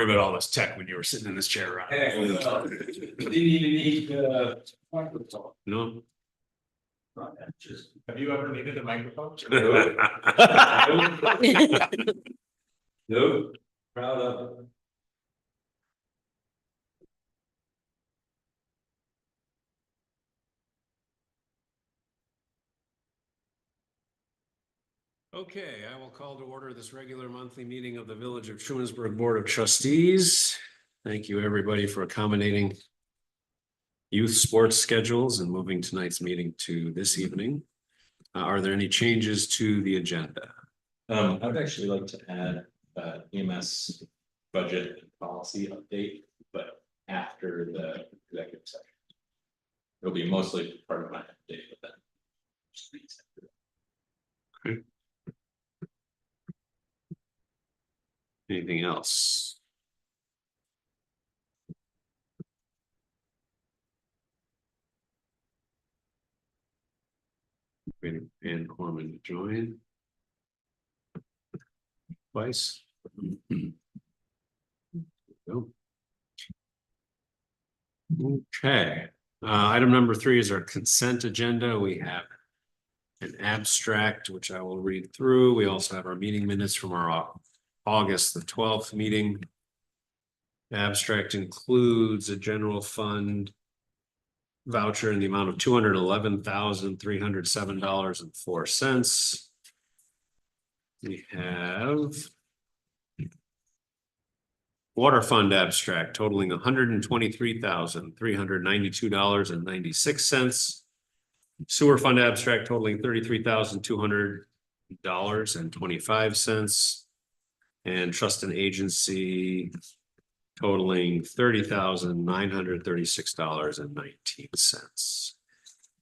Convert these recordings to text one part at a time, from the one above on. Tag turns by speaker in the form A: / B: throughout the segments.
A: worry about all this tech when you were sitting in this chair, Ron.
B: Didn't even need microphone.
A: No.
B: Have you ever needed a microphone?
C: Nope, proud of it.
A: Okay, I will call to order this regular monthly meeting of the Village of Trumansburg Board of Trustees. Thank you, everybody, for accommodating youth sports schedules and moving tonight's meeting to this evening. Are there any changes to the agenda?
C: I'd actually like to add EMS budget and policy update, but after the executive session. It'll be mostly part of my update, but then.
A: Anything else? Waiting for Ann Corman to join. Twice. Go. Okay, item number 3 is our consent agenda. We have an abstract, which I will read through. We also have our meeting minutes from our August the 12th meeting. The abstract includes a general fund voucher in the amount of $211,307.04. We have water fund abstract totaling $123,392.96. Sewer fund abstract totaling $33,200.25. And trust and agency totaling $30,936.19.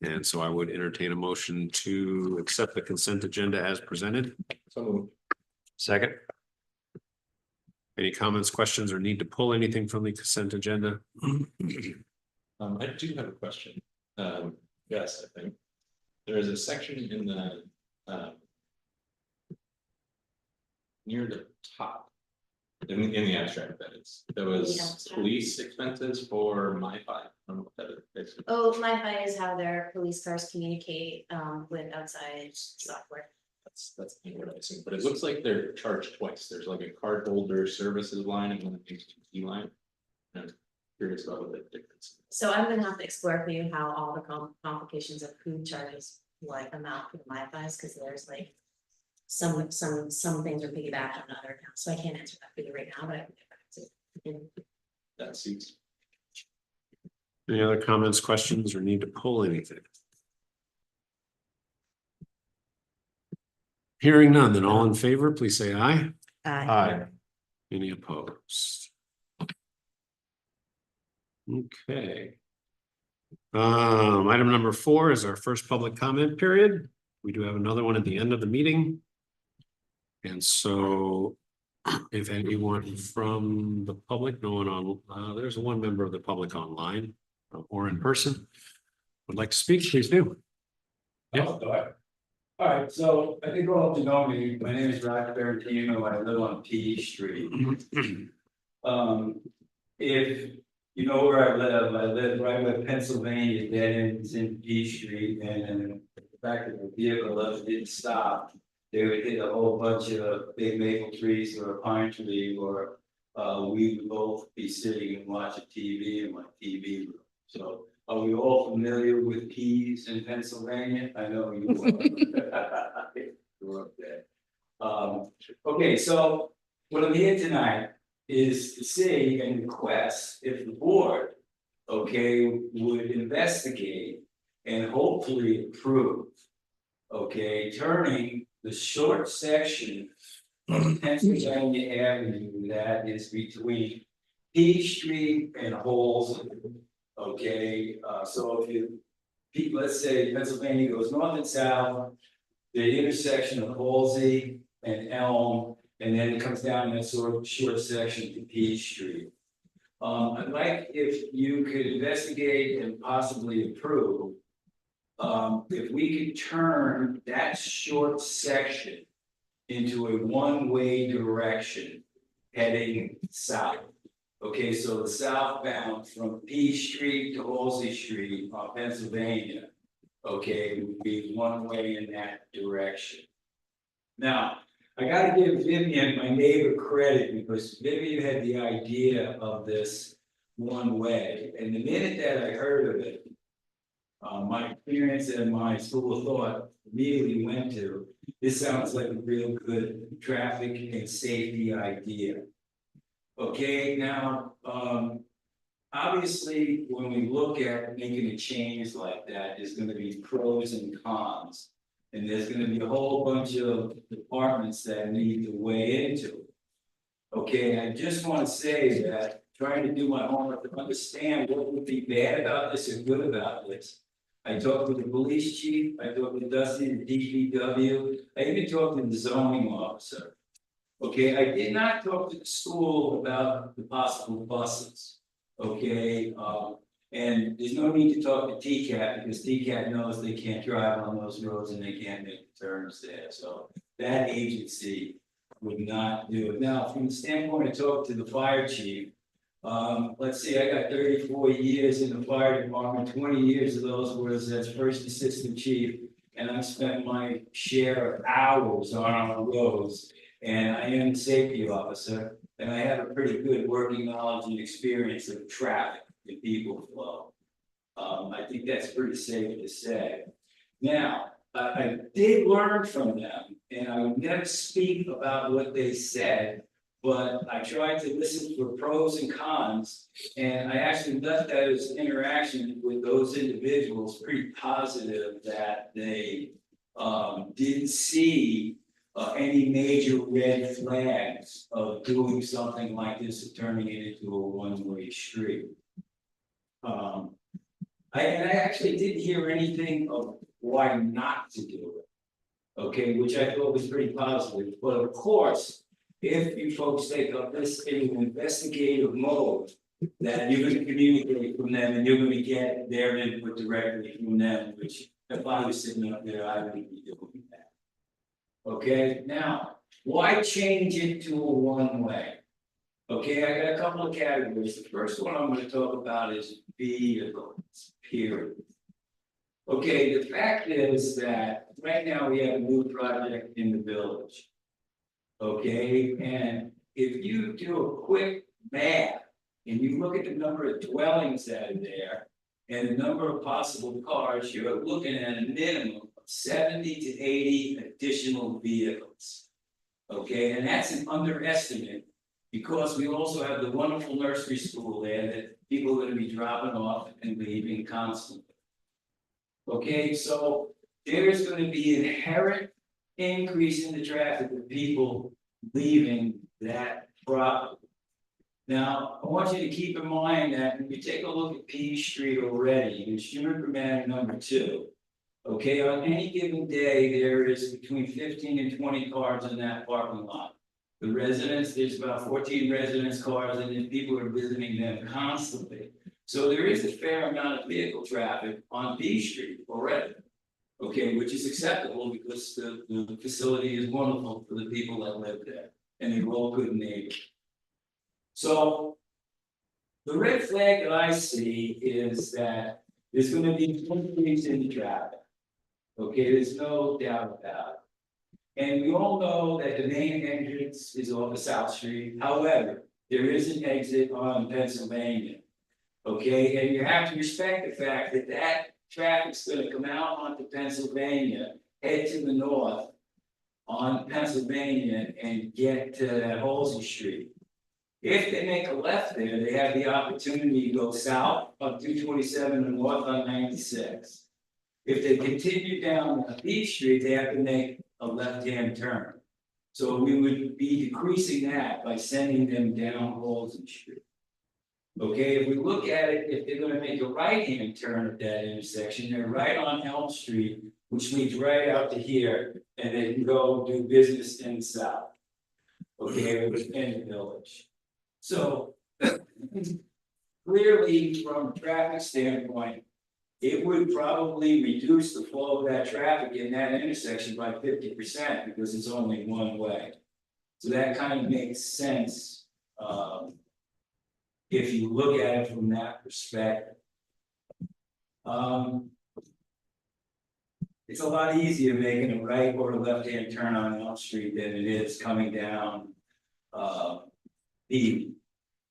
A: And so I would entertain a motion to accept the consent agenda as presented.
C: So
A: Second. Any comments, questions, or need to pull anything from the consent agenda?
C: I do have a question. Yes, I think there is a section in the near the top in the abstract that was police expenses for MiFi. I don't know what that is.
D: Oh, MiFi is how their police cars communicate with outside software.
C: That's what I assume, but it looks like they're charged twice. There's like a card holder services line and then an HTTP line. And I'm curious about what the difference is.
D: So I'm gonna have to explore for you how all the complications of who charges what amount for the MiFi's, because there's like some things are piggybacked on other accounts, so I can't answer that for you right now, but I can get back to you.
C: That seems.
A: Any other comments, questions, or need to pull anything? Hearing none, then all in favor, please say aye.
C: Aye.
A: Any opposed? Okay. Item number 4 is our first public comment period. We do have another one at the end of the meeting. And so if anyone from the public, no one on, there's one member of the public online or in person would like to speak, please do. Yeah.
B: All right, so I think all of you know me. My name is Roger Barantino. I live on P Street. If you know where I live right where Pennsylvania dead ends in P Street, and the fact that the vehicle didn't stop, they would hit a whole bunch of big maple trees or a pine tree, or we would both be sitting and watching TV in my TV room. So are we all familiar with P's in Pennsylvania? I know you are. Grew up there. Okay, so what I'm here tonight is to see and request if the board, okay, would investigate and hopefully approve, okay, turning the short section of Pennsylvania Avenue that is between P Street and Halsey. Okay, so if let's say Pennsylvania goes north and south, the intersection of Halsey and Elm, and then it comes down that sort of short section to P Street. I'd like if you could investigate and possibly approve. If we could turn that short section into a one-way direction, heading south. Okay, so the southbound from P Street to Halsey Street on Pennsylvania. Okay, would be one way in that direction. Now, I gotta give Vivian, my neighbor, credit because Vivian had the idea of this one way, and the minute that I heard of it. My experience and my school of thought immediately went to, this sounds like a real good traffic and safety idea. Okay, now, obviously, when we look at making a change like that, there's gonna be pros and cons. And there's gonna be a whole bunch of departments that need to weigh into it. Okay, I just wanna say that, trying to do my homework to understand what would be bad about this or good about this. I talked to the police chief, I talked to Dusty, the DPW, I even talked to the zoning officer. Okay, I did not talk to the school about the possible buses. Okay, and there's no need to talk to TCAT because TCAT knows they can't drive on those roads and they can't make turns there, so that agency would not do it. Now, from the standpoint of talk to the fire chief. Let's see, I got 34 years in the fire department, 20 years of those was as first assistant chief. And I spent my share of hours on our roads, and I am a safety officer. And I have a pretty good working knowledge and experience of traffic and people flow. I think that's pretty safe to say. Now, I did learn from them, and I would never speak about what they said. But I tried to listen for pros and cons, and I actually left that as interaction with those individuals pretty positive that they didn't see any major red flags of doing something like this and turning it into a one-way street. I actually didn't hear anything of why not to do it. Okay, which I thought was pretty positive, but of course. If you folks take up this in an investigative mode, that you're gonna communicate from them and you're gonna get their input directly from them, which if I was sitting up there, I wouldn't be doing that. Okay, now, why change it to a one-way? Okay, I got a couple of categories. The first one I'm gonna talk about is vehicles, period. Okay, the fact is that right now we have a new project in the village. Okay, and if you do a quick math and you look at the number of dwellings that are there and the number of possible cars, you're looking at a minimum of 70 to 80 additional vehicles. Okay, and that's an underestimate because we also have the wonderful nursery school there that people are going to be dropping off and leaving constantly. Okay, so there's going to be inherent increase in the traffic of people leaving that property. Now, I want you to keep in mind that when you take a look at P Street already, it's Juniper Manor number 2. Okay, on any given day, there is between 15 and 20 cars in that parking lot. The residents, there's about 14 residents' cars, and then people are visiting them constantly. So there is a fair amount of vehicle traffic on P Street already. Okay, which is acceptable because the facility is wonderful for the people that live there and they're all good neighbors. So. The red flag that I see is that there's gonna be increase in the traffic. Okay, there's no doubt about it. And we all know that the main entrance is off of South Street, however, there is an exit on Pennsylvania. Okay, and you have to respect the fact that that traffic's gonna come out onto Pennsylvania, head to the north on Pennsylvania and get to that Halsey Street. If they make a left there, they have the opportunity to go south on 227 and north on 96. If they continue down Beach Street, they have to make a left-hand turn. So we would be decreasing that by sending them down Halsey Street. Okay, if we look at it, if they're gonna make a right-hand turn at that intersection, they're right on Elm Street, which leads right out to here, and they can go do business in the south. Okay, in the village. So clearly, from a traffic standpoint, it would probably reduce the flow of that traffic in that intersection by 50% because it's only one way. So that kind of makes sense If you look at it from that perspective. It's a lot easier making a right or a left-hand turn on Elm Street than it is coming down. B.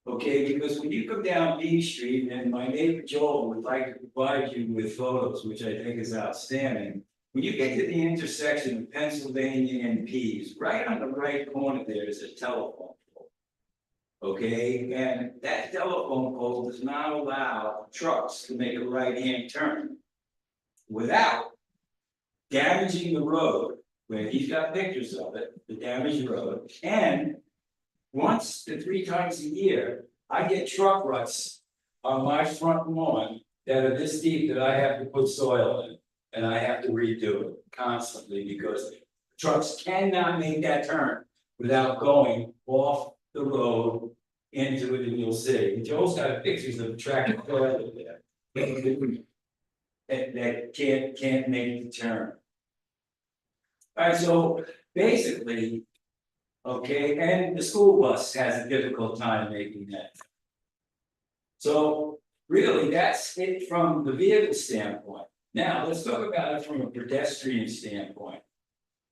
B: Okay, because when you come down B Street, and my neighbor Joel would like to provide you with photos, which I think is outstanding. When you get to the intersection of Pennsylvania and Pease, right on the right corner there is a telephone pole. Okay, and that telephone pole does not allow trucks to make a right-hand turn without damaging the road, where he's got pictures of it, the damaged road, and once to 3 times a year, I get truck ruts on my front lawn that are this deep that I have to put soil in, and I have to redo it constantly because trucks cannot make that turn without going off the road into it, and you'll see. Joe's got pictures of tractor trailer there. That can't make the turn. Alright, so basically, okay, and the school bus has a difficult time making that. So really, that's it from the vehicle standpoint. Now, let's talk about it from a pedestrian standpoint.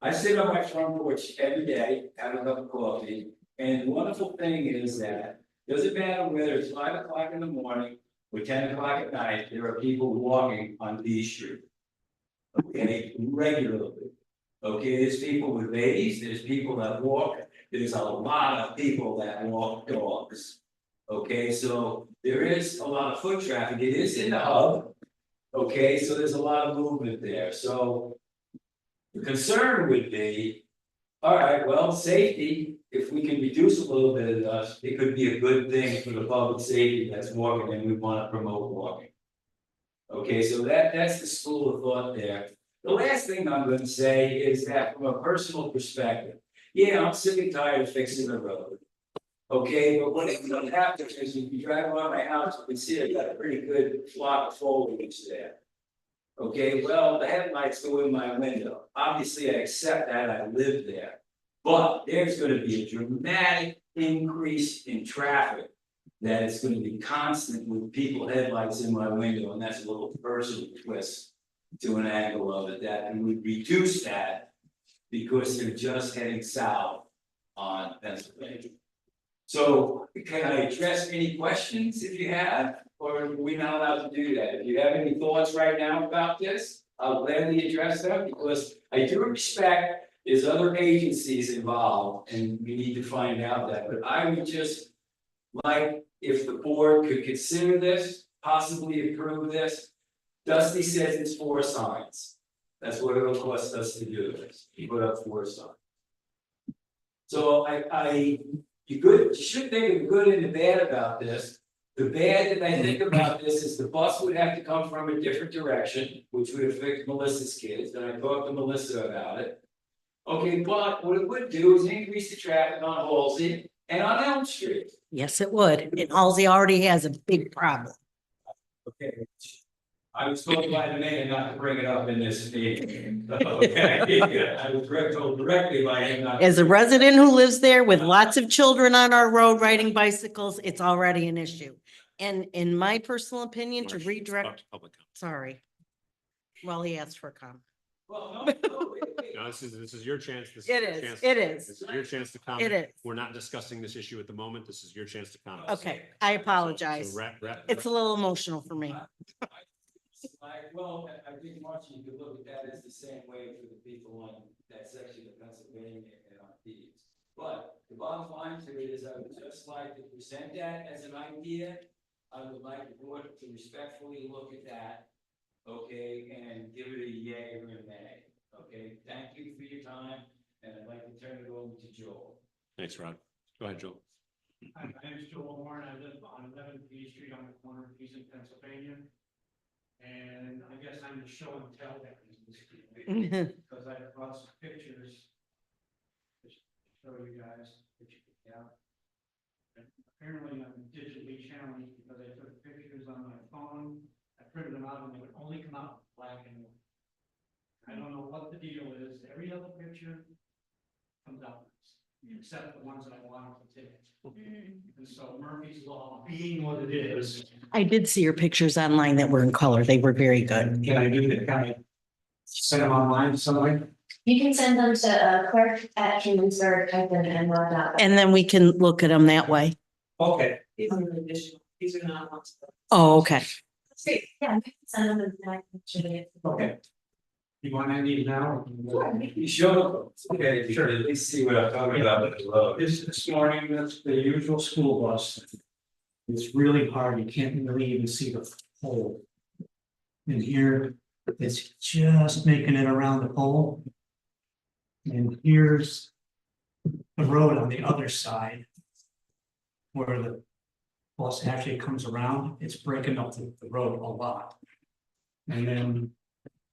B: I sit on my front porch every day, have a cup of coffee, and the wonderful thing is that doesn't matter whether it's 5 o'clock in the morning or 10 o'clock at night, there are people walking on B Street. Okay, regularly. Okay, there's people with babies, there's people that walk, there's a lot of people that walk dogs. Okay, so there is a lot of foot traffic, it is in the hub. Okay, so there's a lot of movement there, so. The concern would be, all right, well, safety, if we can reduce a little bit of dust, it could be a good thing for the public safety that's walking, and we want to promote walking. Okay, so that's the school of thought there. The last thing I'm gonna say is that from a personal perspective, yeah, I'm sick and tired of fixing the road. Okay, but what ends up happening is if you drive around my house, you can see I got a pretty good flock of foliage there. Okay, well, the headlights go in my window, obviously I accept that, I live there. But there's gonna be a dramatic increase in traffic. That is gonna be constant with people headlights in my window, and that's a little personal twist to an angle of it, that we would reduce that because they're just heading south on Pennsylvania. So can I address any questions if you have, or are we not allowed to do that? If you have any thoughts right now about this, I'll gladly address them because I do respect there's other agencies involved and we need to find out that, but I would just like if the board could consider this, possibly approve this. Dusty says it's 4 signs. That's what it'll cost us to do this, put up 4 signs. So you should think of the good and the bad about this. The bad that I think about this is the bus would have to come from a different direction, which would affect Melissa's kids, and I talked to Melissa about it. Okay, but what it would do is increase the traffic on Halsey and on Elm Street.
E: Yes, it would. And Halsey already has a big problem.
B: Okay. I was told by the mayor not to bring it up in this meeting. Okay, I was told directly by him not.
E: As a resident who lives there with lots of children on our road riding bicycles, it's already an issue. And in my personal opinion, to redirect,
A: Public.
E: sorry. Well, he asked for a comment.
B: Well, no, wait.
A: No, this is your chance. This
E: It
A: your
E: is,
A: chance-
E: it is.
A: This is your chance to comment.
E: It is.
A: We're not discussing this issue at the moment. This is your chance to comment.
E: Okay, I apologize.
A: So wrap.
E: It's a little emotional for me.
B: Well, I think much you could look at that as the same way for the people on that section of Pennsylvania and on Pease. But the bottom line to it is I would just like to present that as an idea. I would like the board to respectfully look at that. Okay, and give it a yay or a nay. Okay, thank you for your time, and I'd like to turn it over to Joel.
A: Thanks, Rod. Go ahead, Joel.
F: Hi, my name is Joel Warren. I live on 11 P Street on the corner of Peace and Pennsylvania. And I guess I'm the show and tell that because I brought some pictures to show you guys that you can have. And apparently I'm digitally challenged because I took pictures on my phone. I printed them out and they would only come out black and white. I don't know what the deal is. Every other picture comes out. except the ones I wanted to take. And so Murphy's Law being what it is.
E: I did see your pictures online that were in color. They were very good.
F: Can I do that? Can I send them online somewhere?
D: You can send them to clerk@Trumansburg, type in and write out.
E: And then we can look at them that way.
F: Okay.
D: These are additional, these are not ones.
E: Oh, okay.
D: Great, yeah, you can send them and I can show you.
F: Okay. You want any now?
B: You sure? Okay, sure, at least see what I'm talking about with the road.
F: This morning, that's the usual school bus. It's really hard, you can't really even see the pole. And here, it's just making it around the pole. And here's the road on the other side. Where the bus actually comes around, it's breaking up the road a lot. And then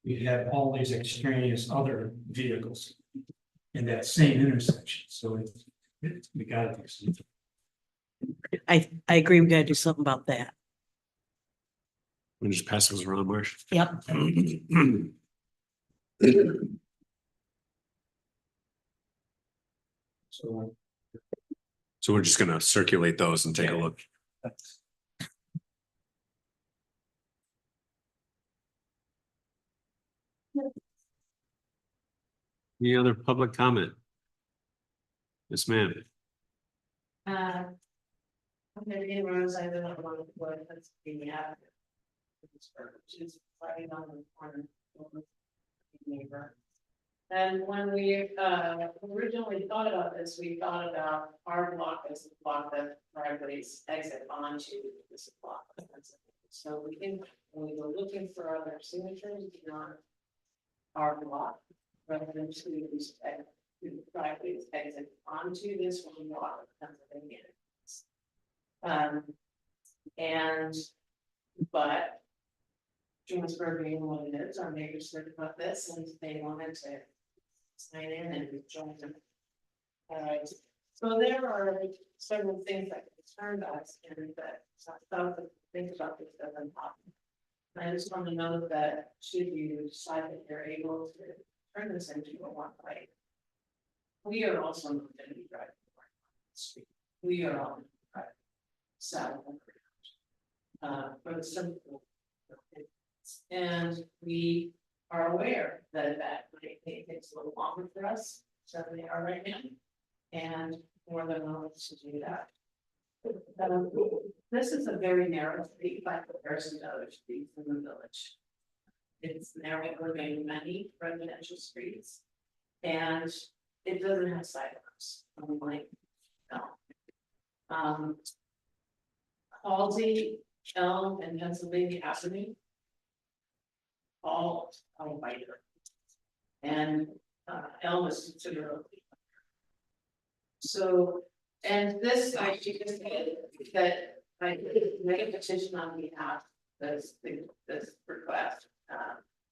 F: we have all these extraneous other vehicles in that same intersection, so we gotta do something.
E: I agree. We gotta do something about that.
A: We just pass those around, Marsh.
E: Yep.
F: So.
A: So we're just gonna circulate those and take a look. Any other public comment? Yes, ma'am.
D: Okay, roads, I don't know what that's being added. Which is right on the corner. of the Neighbor. And when we originally thought about this, we thought about our block as a block that driveways exit onto this block. So we think when we were looking for other signatures beyond our block, rather than to these driveways exit onto this one block of Pennsylvania. And, but Trumansburg being what it is, our neighbors heard about this and they wanted to sign in and join them. So there are several things that concerned us and that I thought to think about this as an option. I just want to know that should you decide that you're able to turn this into a one-way. We are also not going to be driving on the street. We are all driving south for the simple. And we are aware that might takes a little longer for us, so they are right now. And more than willing to do that. This is a very narrow street by comparison to other streets in the village. It's narrower than many residential streets. And it doesn't have sidewalks, unlike, no. Halsey, Elm, and Pennsylvania Avenue. All wider. And Elm is considerably. So, and this, I just said that I make a petition on behalf of this request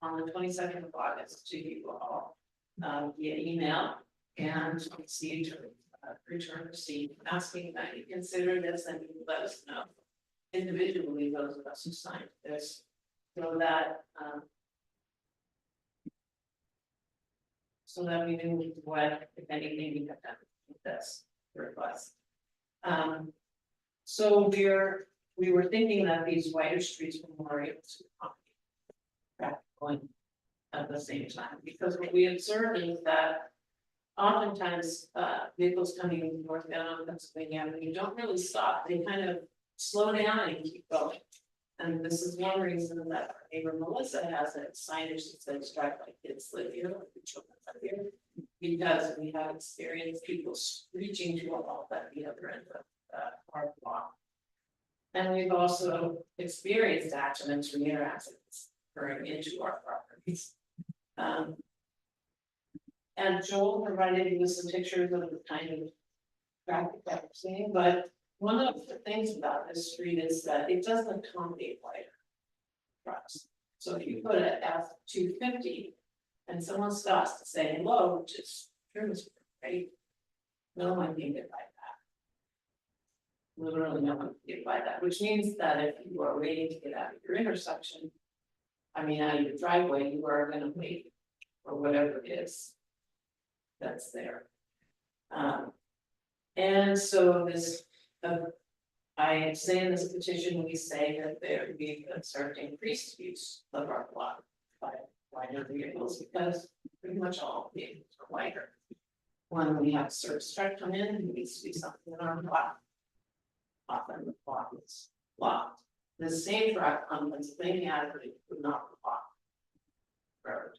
D: on the 22nd of August to you all via email and received return receipt asking that you consider this and you let us know individually those of us who signed this so that we knew what, if anything, we have done with this request. So we were thinking that these wider streets were more able to accommodate going at the same time, because what we observed is that oftentimes vehicles coming northbound on Pennsylvania Avenue, you don't really stop, they kind of slow down and keep going. And this is one reason that our neighbor Melissa has a signage that says drive like kids live here, like the children live here. Because we have experienced people reaching to a halt at the other end of our block. And we've also experienced accidents, rear accidents occurring into our properties. And Joel provided you with some pictures of the kind of traffic that we're seeing, but one of the things about this street is that it doesn't accommodate wider trucks. So if you put it at F-250 and someone stops to say hello, which is true, right? No one can get by that. Literally no one can get by that, which means that if you are waiting to get out of your intersection, I mean, out of your driveway, you are gonna wait for whatever it is that's there.
G: And so this, I say in this petition, we say that there would be observed increased use of our block by wider vehicles, because pretty much all vehicles are wider. When we have service truck come in, it needs to be something in our block. Often the block is blocked. The same truck on Pennsylvania Avenue would not block road.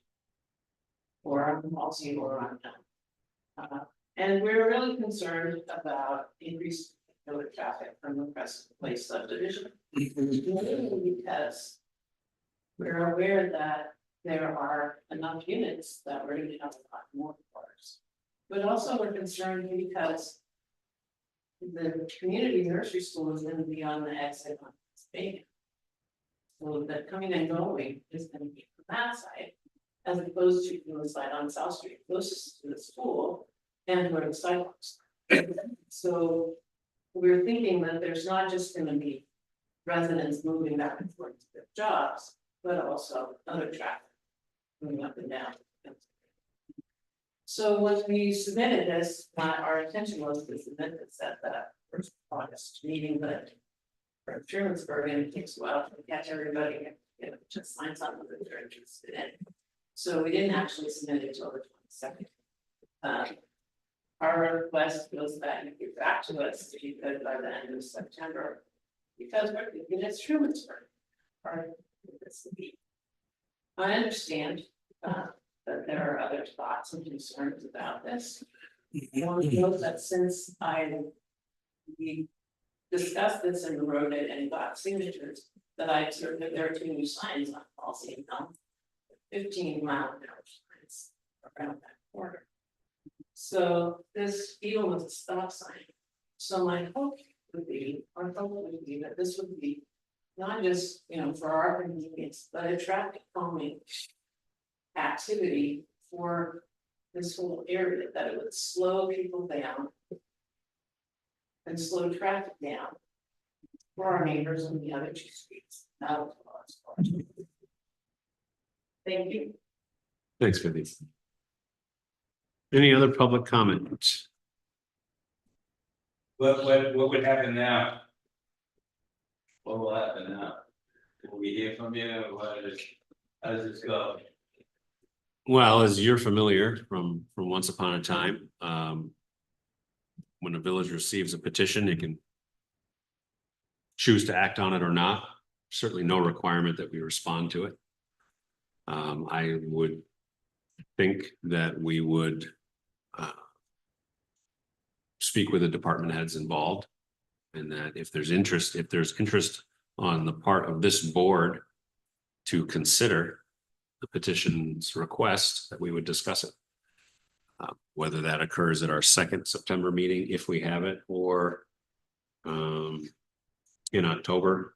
G: Or on Halsey or on them. And we're really concerned about increased road traffic from the Crescent Place subdivision. Because we're aware that there are enough units that we're gonna have a lot more cars. But also we're concerned because the community nursery school is gonna be on the exit on Pennsylvania. So that coming and going is gonna be from that side, as opposed to the side on South Street, closest to the school and where the sidewalks. So we're thinking that there's not just gonna be residents moving back and forth to their jobs, but also other traffic moving up and down. So when we submitted this, our intention was to submit this at the first August meeting, but for Trumansburg, and it takes a while to catch everybody, just sign something that they're interested in. So we didn't actually submit it till the 22nd. Our request was that you get back to us if you could by the end of September, because we're thinking it's Trumansburg. I understand that there are other thoughts and concerns about this. One knows that since we discussed this and wrote it and got signatures, that I observed that there are 2 new signs on Halsey and 15-mile-an-hour signs around that corner. So this even was a stop sign. So my hope would be, our hope would be that this would be not just, for our convenience, but a traffic calming activity for this whole area, that it would slow people down and slow traffic down for our neighbors on the other 2 streets. Thank you.
A: Thanks, Vivian. Any other public comment?
B: What would happen now? What will happen now? Will we hear from you, or how does this go?
A: Well, as you're familiar from once upon a time, when a village receives a petition, it can choose to act on it or not. Certainly no requirement that we respond to it. I would think that we would speak with the department heads involved, and that if there's interest on the part of this board to consider the petition's request, that we would discuss it. Whether that occurs at our 2nd September meeting, if we have it, or in October,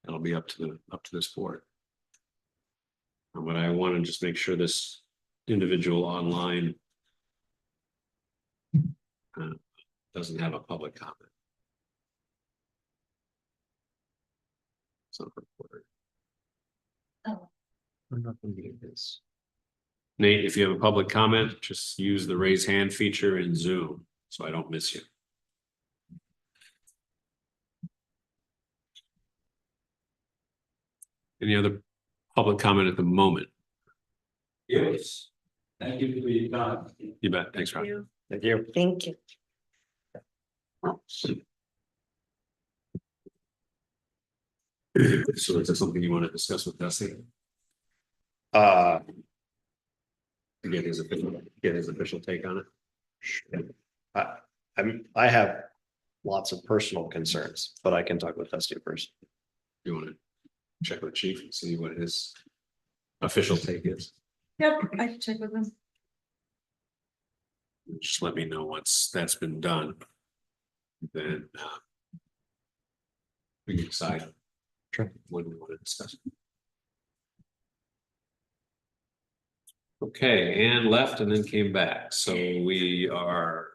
A: it'll be up to this board. But I want to just make sure this individual online doesn't have a public comment. It's not recorded.
D: Oh.
A: I'm not going to get this. Nate, if you have a public comment, just use the raise hand feature in Zoom, so I don't miss you. Any other public comment at the moment?
B: Yes. Thank you for your time.
A: You bet. Thanks, Ron.
E: Thank you. Thank you.
A: So is that something you want to discuss with Dusty? To get his official take on it?
H: I have lots of personal concerns, but I can talk with Dusty first.
A: You want to check with Chief and see what his official take is?
I: Yep, I can check with them.
A: Just let me know once that's been done. Then we can decide when we want to discuss it. Okay, Ann left and then came back. So we are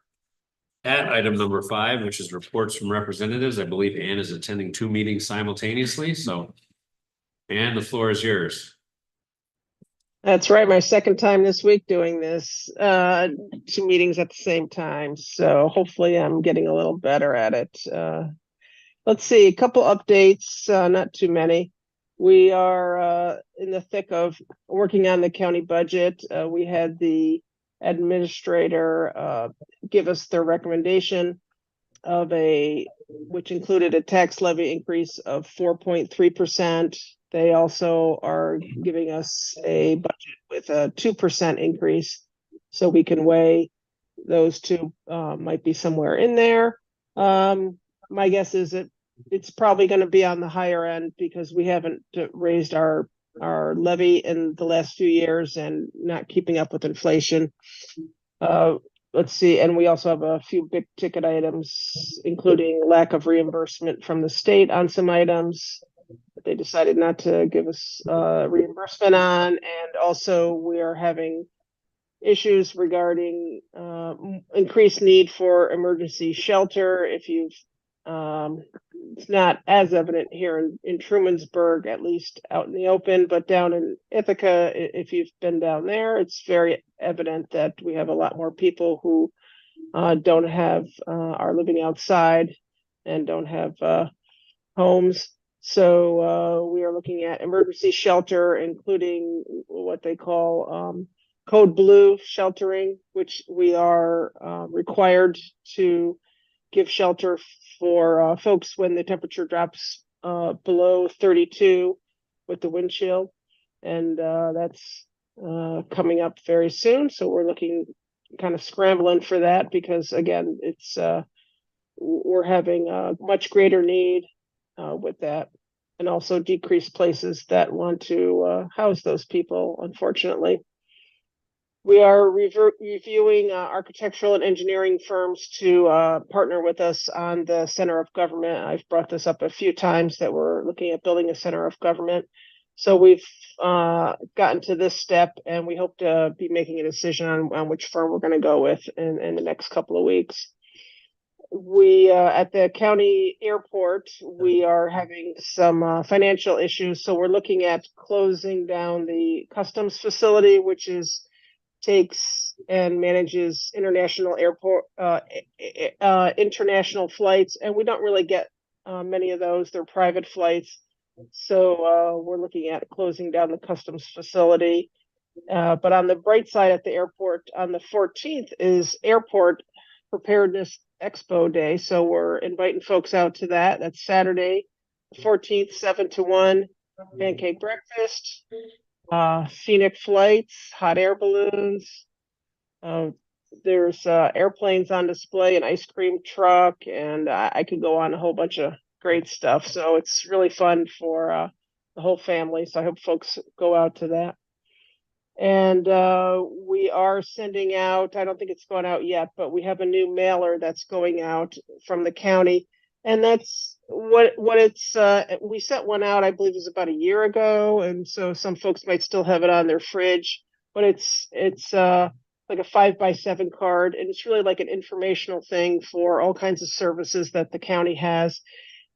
A: at item number 5, which is reports from representatives. I believe Ann is attending 2 meetings simultaneously. So Ann, the floor is yours.
J: That's right, my second time this week doing this, 2 meetings at the same time, so hopefully I'm getting a little better at it. Let's see, a couple updates, not too many. We are in the thick of working on the county budget. We had the administrator give us their recommendation of which included a tax levy increase of 4.3%. They also are giving us a budget with a 2% increase. So we can weigh those two, might be somewhere in there. My guess is it's probably going to be on the higher end because we haven't raised our levy in the last few years and not keeping up with inflation. Let's see, and we also have a few big ticket items, including lack of reimbursement from the state on some items that they decided not to give us reimbursement on, and also we are having issues regarding increased need for emergency shelter. If you've it's not as evident here in Trumansburg, at least out in the open, but down in Ithaca, if you've been down there, it's very evident that we have a lot more people who don't have are living outside and don't have homes. So we are looking at emergency shelter, including what they call code blue sheltering, which we are required to give shelter for folks when the temperature drops below 32 with the wind chill. And that's coming up very soon. So we're looking, kind of scrambling for that because again, it's we're having a much greater need with that, and also decreased places that want to house those people, unfortunately. We are reviewing architectural and engineering firms to partner with us on the center of government. I've brought this up a few times that we're looking at building a center of government. So we've gotten to this step, and we hope to be making a decision on which firm we're going to go with in the next couple of weeks. We at the county airport, we are having some financial issues, so we're looking at closing down the customs facility, which takes and manages international airport international flights, and we don't really get many of those. They're private flights, so we're looking at closing down the customs facility. But on the bright side at the airport, on the 14th is Airport Preparedness Expo Day, so we're inviting folks out to that. That's Saturday, 14th, 7 to 1, pancake breakfast, scenic flights, hot air balloons. There's airplanes on display, an ice cream truck, and I could go on a whole bunch of great stuff. So it's really fun for the whole family. So I hope folks go out to that. And we are sending out, I don't think it's gone out yet, but we have a new mailer that's going out from the county. And that's what it's, we sent one out, I believe it was about a year ago. And so some folks might still have it on their fridge, but it's like a 5x7 card. And it's really like an informational thing for all kinds of services that the county has.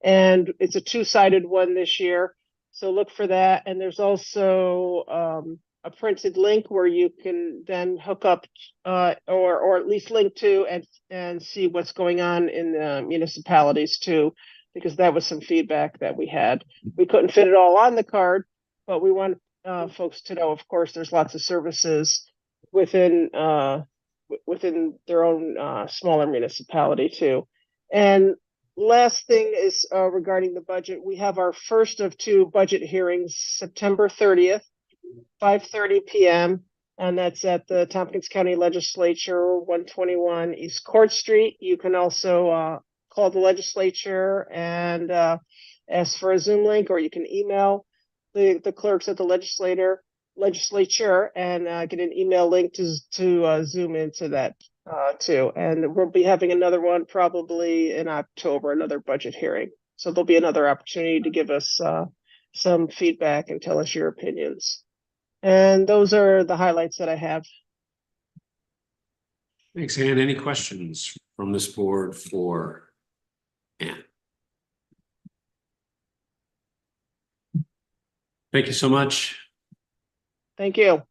J: And it's a 2-sided one this year. So look for that. And there's also a printed link where you can then hook up or at least link to and see what's going on in the municipalities too, because that was some feedback that we had. We couldn't fit it all on the card, but we want folks to know, of course, there's lots of services within their own smaller municipality too. And last thing is regarding the budget. We have our first of 2 budget hearings, September 30th. 5:30 p.m. and that's at the Tompkins County Legislature, 121 East Court Street. You can also call the legislature and ask for a Zoom link, or you can email the clerks at the legislature and get an email link to Zoom into that too. And we'll be having another one probably in October, another budget hearing. So there'll be another opportunity to give us some feedback and tell us your opinions. And those are the highlights that I have.
A: Thanks, Ann. Any questions from this board for Ann? Thank you so much.
J: Thank you.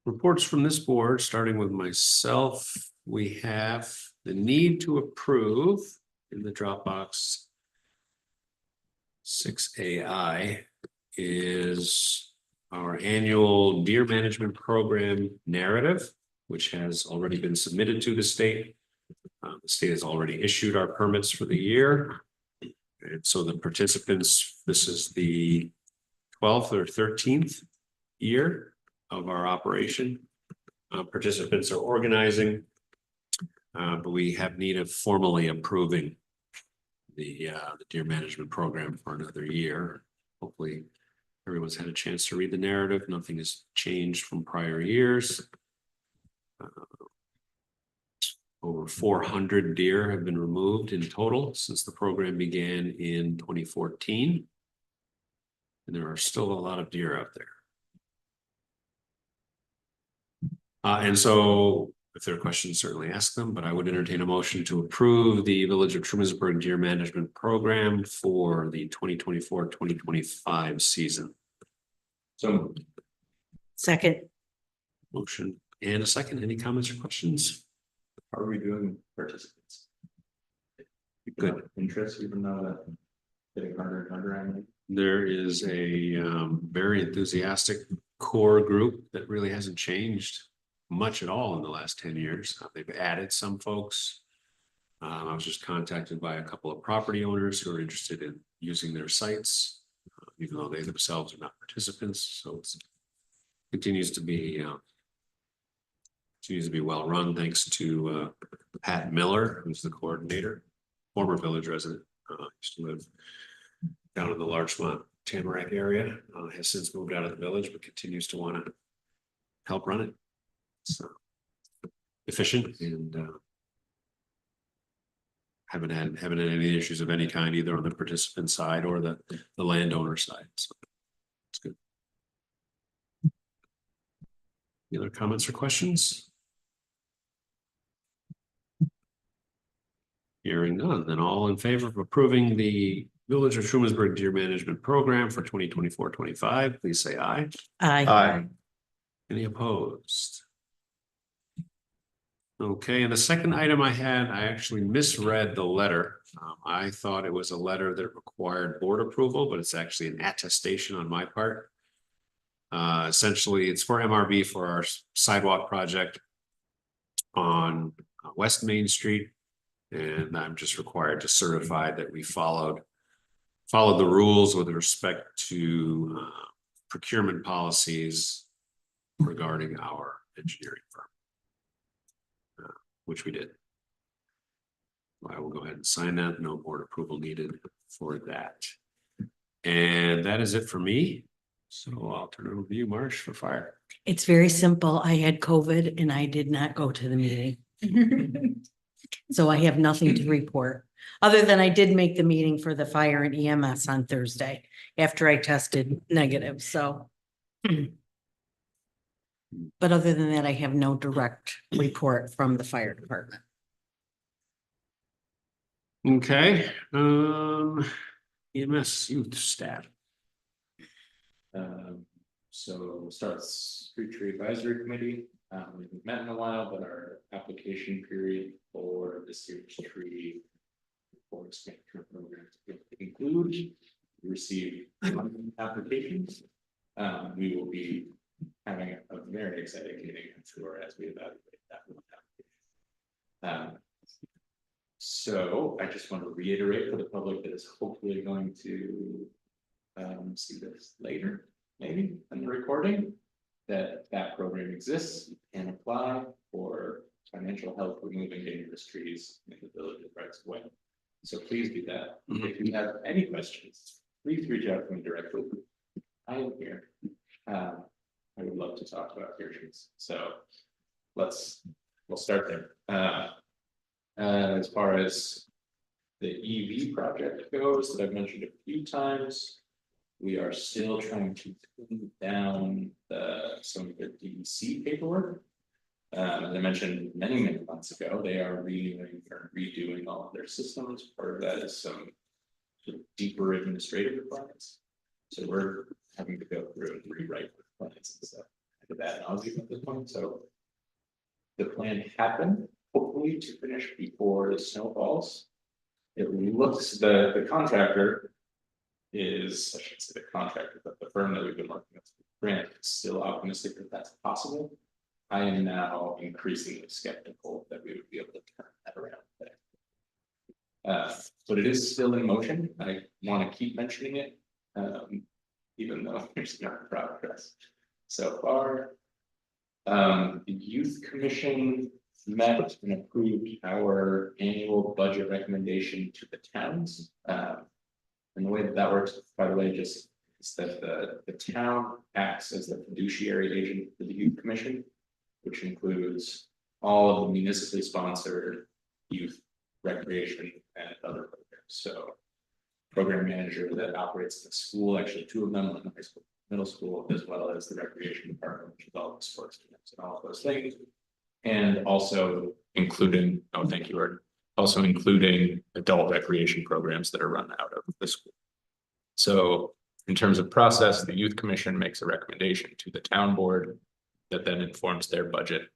A: Reports from this board, starting with myself, we have the need to approve in the Dropbox. 6AI is our annual deer management program narrative, which has already been submitted to the state. The state has already issued our permits for the year. And so the participants, this is the 12th or 13th year of our operation. Participants are organizing, but we have need of formally approving the deer management program for another year. Hopefully, everyone's had a chance to read the narrative. Nothing has changed from prior years. Over 400 deer have been removed in total since the program began in 2014. And there are still a lot of deer out there. And so if there are questions, certainly ask them, but I would entertain a motion to approve the Village of Trumansburg Deer Management Program for the 2024-2025 season.
C: So
E: Second,
A: Motion and a second. Any comments or questions?
C: how are we doing with participants?
A: Good.
C: Interest, even though that getting harder and harder, I mean.
A: There is a very enthusiastic core group that really hasn't changed much at all in the last 10 years. They've added some folks. I was just contacted by a couple of property owners who are interested in using their sites, even though they themselves are not participants. So it continues to be well run, thanks to Pat Miller, who's the coordinator, former village resident, used to live down in the Larchmont Tamarack area, has since moved out of the village, but continues to want to help run it. So efficient and haven't had any issues of any kind, either on the participant side or the landowner side. So it's good. Any other comments or questions? Hearing none, then all in favor of approving the Village of Trumansburg Deer Management Program for 2024-25, please say aye.
E: aye.
A: Any opposed? Okay, and the second item I actually misread the letter. I thought it was a letter that required board approval, but it's actually an attestation on my part. Essentially, it's for MRB for our sidewalk project on West Main Street. And I'm just required to certify that we followed the rules with respect to procurement policies regarding our engineering firm, which we did. I will go ahead and sign that. No board approval needed for that. And that is it for me. So I'll turn it over to you, Marsh, for fire.
E: It's very simple. I had COVID and I did not go to the meeting. So I have nothing to report, other than I did make the meeting for the fire and EMS on Thursday after I tested negative, so. But other than that, I have no direct report from the fire department.
A: Okay, EMS youth staff.
C: So we'll start with Street Tree Advisory Committee. We haven't met in a while, but our application period for this year's tree for expansion program include. We received 1 applications. We will be having a very exciting meeting, I'm sure, as we evaluate that one application. So I just want to reiterate for the public that is hopefully going to see this later, maybe in the recording, that program exists and apply for financial help removing dangerous trees in the village of rights of way. So please do that. If you have any questions, please reach out to me directly. I am here. I would love to talk about your trees. So we'll start there. As far as the EV project goes, that I've mentioned a few times, we are still trying to pin down some of the DEC paperwork. As I mentioned many months ago, they are redoing all of their systems. Part of that is some sort of deeper administrative requirements. So we're having to go through and rewrite the plans and stuff. I did that nauseam at this point, so. The plan happened, hopefully to finish before the snow falls. It looks, the contractor is, I shouldn't say the contractor, but the firm that we've been working with, Grant, is still optimistic that that's possible. I am now increasingly skeptical that we would be able to turn that around today. But it is still in motion. I want to keep mentioning it, even though there's no progress so far. The youth commission met and approved our annual budget recommendation to the towns. And the way that that works, by the way, just is that the town acts as the fiduciary agent for the youth commission, which includes all of the municipally sponsored youth recreation and other programs. So program manager that operates the school, actually two of them, one in the high school, middle school, as well as the recreation department, which is all the sports teams and all of those things. And also including, oh, thank you, Art, also including adult recreation programs that are run out of the school. So in terms of process, the youth commission makes a recommendation to the town board that then informs their budget.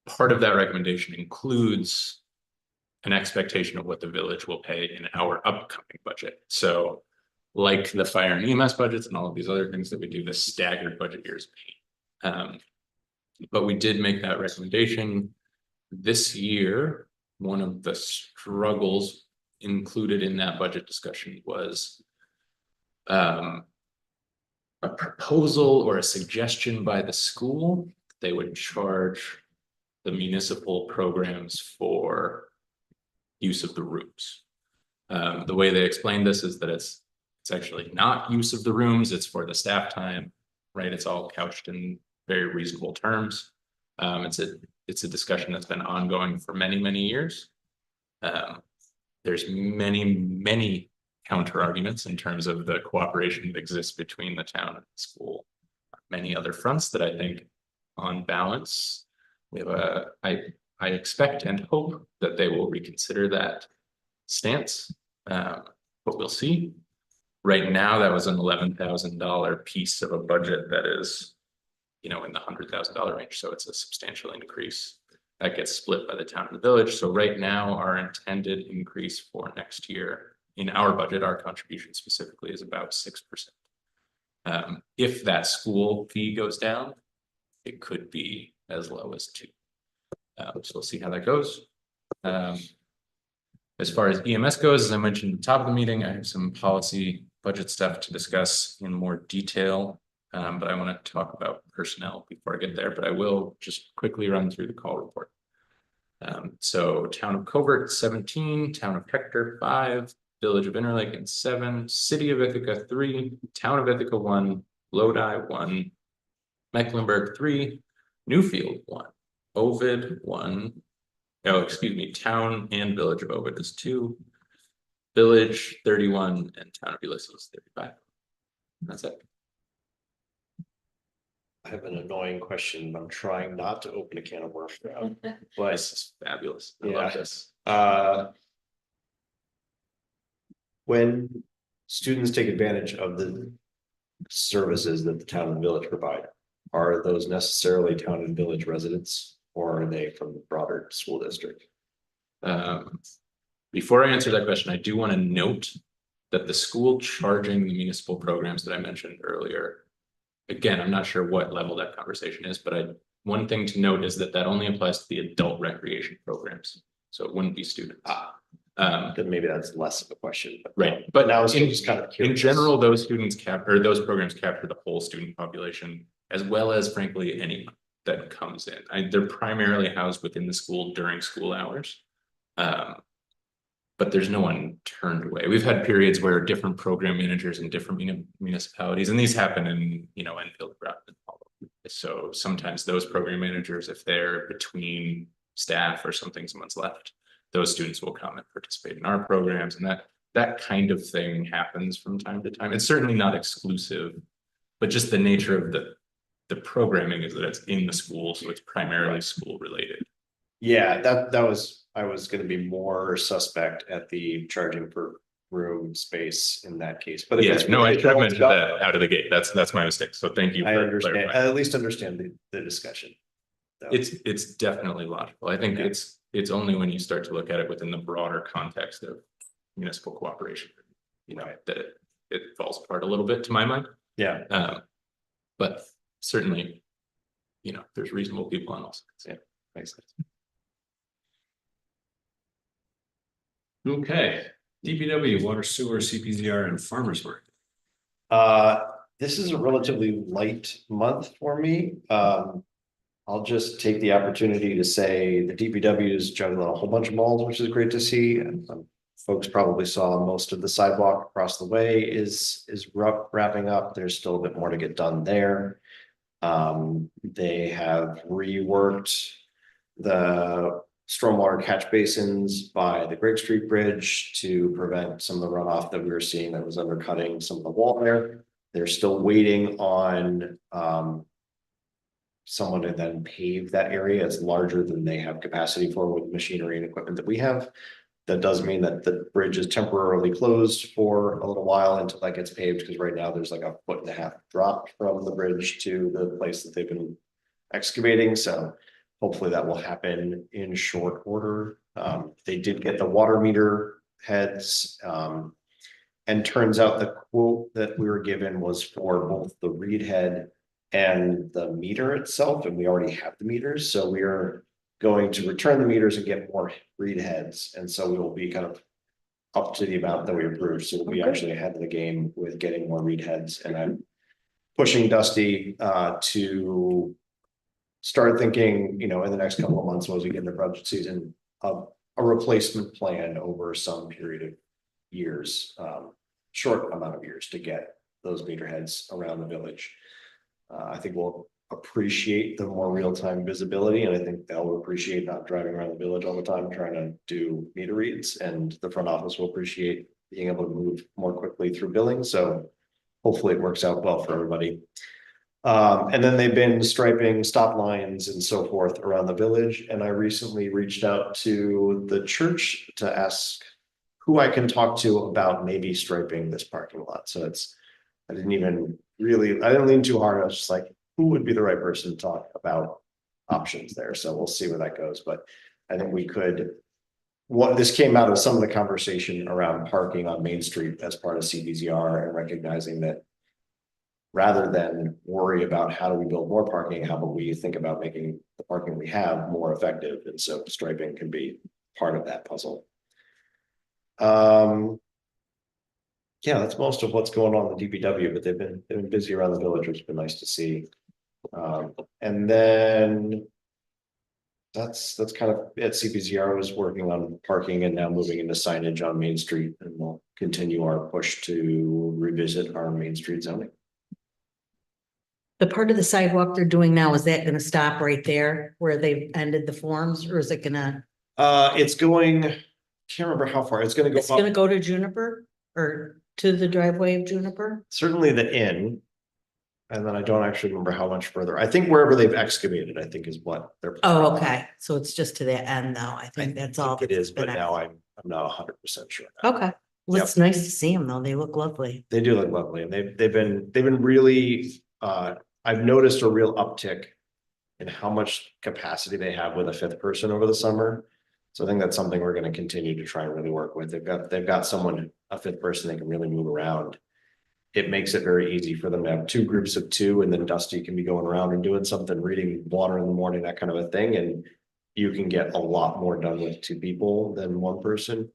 C: Part of that recommendation includes an expectation of what the village will pay in our upcoming budget. So like the fire and EMS budgets and all of these other things that we do, the staggered budget years pay. But we did make that recommendation this year. One of the struggles included in that budget discussion was a proposal or a suggestion by the school. They would charge the municipal programs for use of the rooms. The way they explained this is that it's actually not use of the rooms, it's for the staff time, right? It's all couched in very reasonable terms. It's a discussion that's been ongoing for many, many years. There's many counter arguments in terms of the cooperation that exists between the town and the school. Many other fronts that I think on balance, we have I expect and hope that they will reconsider that stance, but we'll see. Right now, that was an $11,000 piece of a budget that is, in the $100,000 range. So it's a substantial increase that gets split by the town and the village. So right now, our intended increase for next year in our budget, our contribution specifically is about 6%. If that school fee goes down, it could be as low as 2%. So we'll see how that goes. As far as EMS goes, as I mentioned at the top of the meeting, I have some policy budget stuff to discuss in more detail, but I want to talk about personnel before I get there, but I will just quickly run through the call report. So Town of Covert 17, Town of Hector 5, Village of Interlaken 7, City of Ithaca 3, Town of Ithaca 1, Lodi 1, Mecklenburg 3, Newfield 1, Ovid 1, oh, excuse me, Town and Village of Ovid is 2, Village 31, and Town of Ulysses 35. That's it.
H: I have an annoying question. I'm trying not to open a can of worms, but
C: This is fabulous. I
H: Yeah.
C: love this.
H: when students take advantage of the services that the town and village provide, are those necessarily town and village residents, or are they from the broader school district?
C: Before I answer that question, I do want to note that the school charging the municipal programs that I mentioned earlier, again, I'm not sure what level that conversation is, but one thing to note is that only applies to the adult recreation programs. So it wouldn't be students.
H: Then maybe that's less of a question.
C: Right,
H: But
C: but
H: now it's
C: in,
H: just kind of
C: in
H: curious.
C: general, those those programs capture the whole student population, as well as frankly, anyone that comes in. They're primarily housed within the school during school hours. But there's no one turned away. We've had periods where different program managers in different municipalities, and these happen in, Enfield, Groton, all over. So sometimes those program managers, if they're between staff or someone's left, those students will come and participate in our programs, and that kind of thing happens from time to time. It's certainly not exclusive, but just the nature of the programming is that it's in the school, so it's primarily school related.
H: Yeah, I was gonna be more suspect at the charging for room space in that case, but. if
C: Yeah,
H: it's
C: no, I
H: really
C: should have
H: built
C: mentioned
H: up,
C: that out of the gate. That's my mistake. So thank you
H: I
C: for
H: understand, I
C: clarifying.
H: at least understand the discussion. So,
C: It's definitely logical. I think
H: Yeah.
C: it's only when you start to look at it within the broader context of municipal cooperation,
H: Right.
C: that it falls apart a little bit to my mind.
H: Yeah,
C: But certainly, there's reasonable people on all sides.
H: Yeah. makes sense.
A: Okay, DPW, water sewer, CPZR and farmers market.
H: This is a relatively light month for me. I'll just take the opportunity to say the DPW is juggling a whole bunch of malls, which is great to see. And folks probably saw most of the sidewalk across the way is wrapping up. There's still a bit more to get done there. They have reworked the stormwater catch basins by the Greg Street Bridge to prevent some of the runoff that we were seeing that was undercutting some of the wall there. They're still waiting on someone to then pave that area. It's larger than they have capacity for with machinery and equipment that we have. That does mean that the bridge is temporarily closed for a little while until that gets paved, because right now there's like a 1.5 foot drop from the bridge to the place that they've been excavating. So hopefully that will happen in short order. They did get the water meter heads. And turns out the quote that we were given was for both the reed head and the meter itself, and we already have the meters. So we are going to return the meters and get more reed heads. And so we will be kind of up to the amount that we approved. So we'll be actually ahead of the game with getting more reed heads. And I'm pushing Dusty to start thinking, in the next couple of months, as we get in the budget season, of a replacement plan over some period of years, short amount of years to get those meter heads around the village. I think we'll appreciate the more real-time visibility, and I think they'll appreciate not driving around the village all the time trying to do meter reads, and the front office will appreciate being able to move more quickly through billing. So hopefully it works out well for everybody. And then they've been striping stop lines and so forth around the village. And I recently reached out to the church to ask who I can talk to about maybe striping this parking lot. So I didn't lean too hard. I was just like, who would be the right person to talk about options there? So we'll see where that goes. But I think we could, this came out of some of the conversation around parking on Main Street as part of CBZR, and recognizing that rather than worry about how do we build more parking, how about we think about making the parking we have more effective? And so striping can be part of that puzzle. Yeah, that's most of what's going on in the DPW, but they've been busy around the village, which has been nice to see. And then that's kind of it. CPZR was working on parking and now moving into signage on Main Street, and we'll continue our push to revisit our Main Street zoning.
E: The part of the sidewalk they're doing now, is that gonna stop right there where they've ended the forms, or is it gonna,
H: It's going, can't remember how far, it's gonna go
E: it's gonna
H: up,
E: go to Juniper or to the driveway of Juniper?
H: certainly the inn. And then I don't actually remember how much further. I think wherever they've excavated, I think is what they're.
E: Oh, okay, so it's just to the end though. I think that's all.
H: It is, but
E: that's been
H: now I'm not 100% sure.
E: Okay, well, it's nice to see them though. They look lovely.
H: They do look lovely, and they've been really, I've noticed a real uptick in how much capacity they have with a fifth person over the summer. So I think that's something we're gonna continue to try and really work with. They've got someone, a fifth person they can really move around. It makes it very easy for them to have two groups of two, and then Dusty can be going around and doing something, reading water in the morning, that kind of a thing, and you can get a lot more done with two people than one person,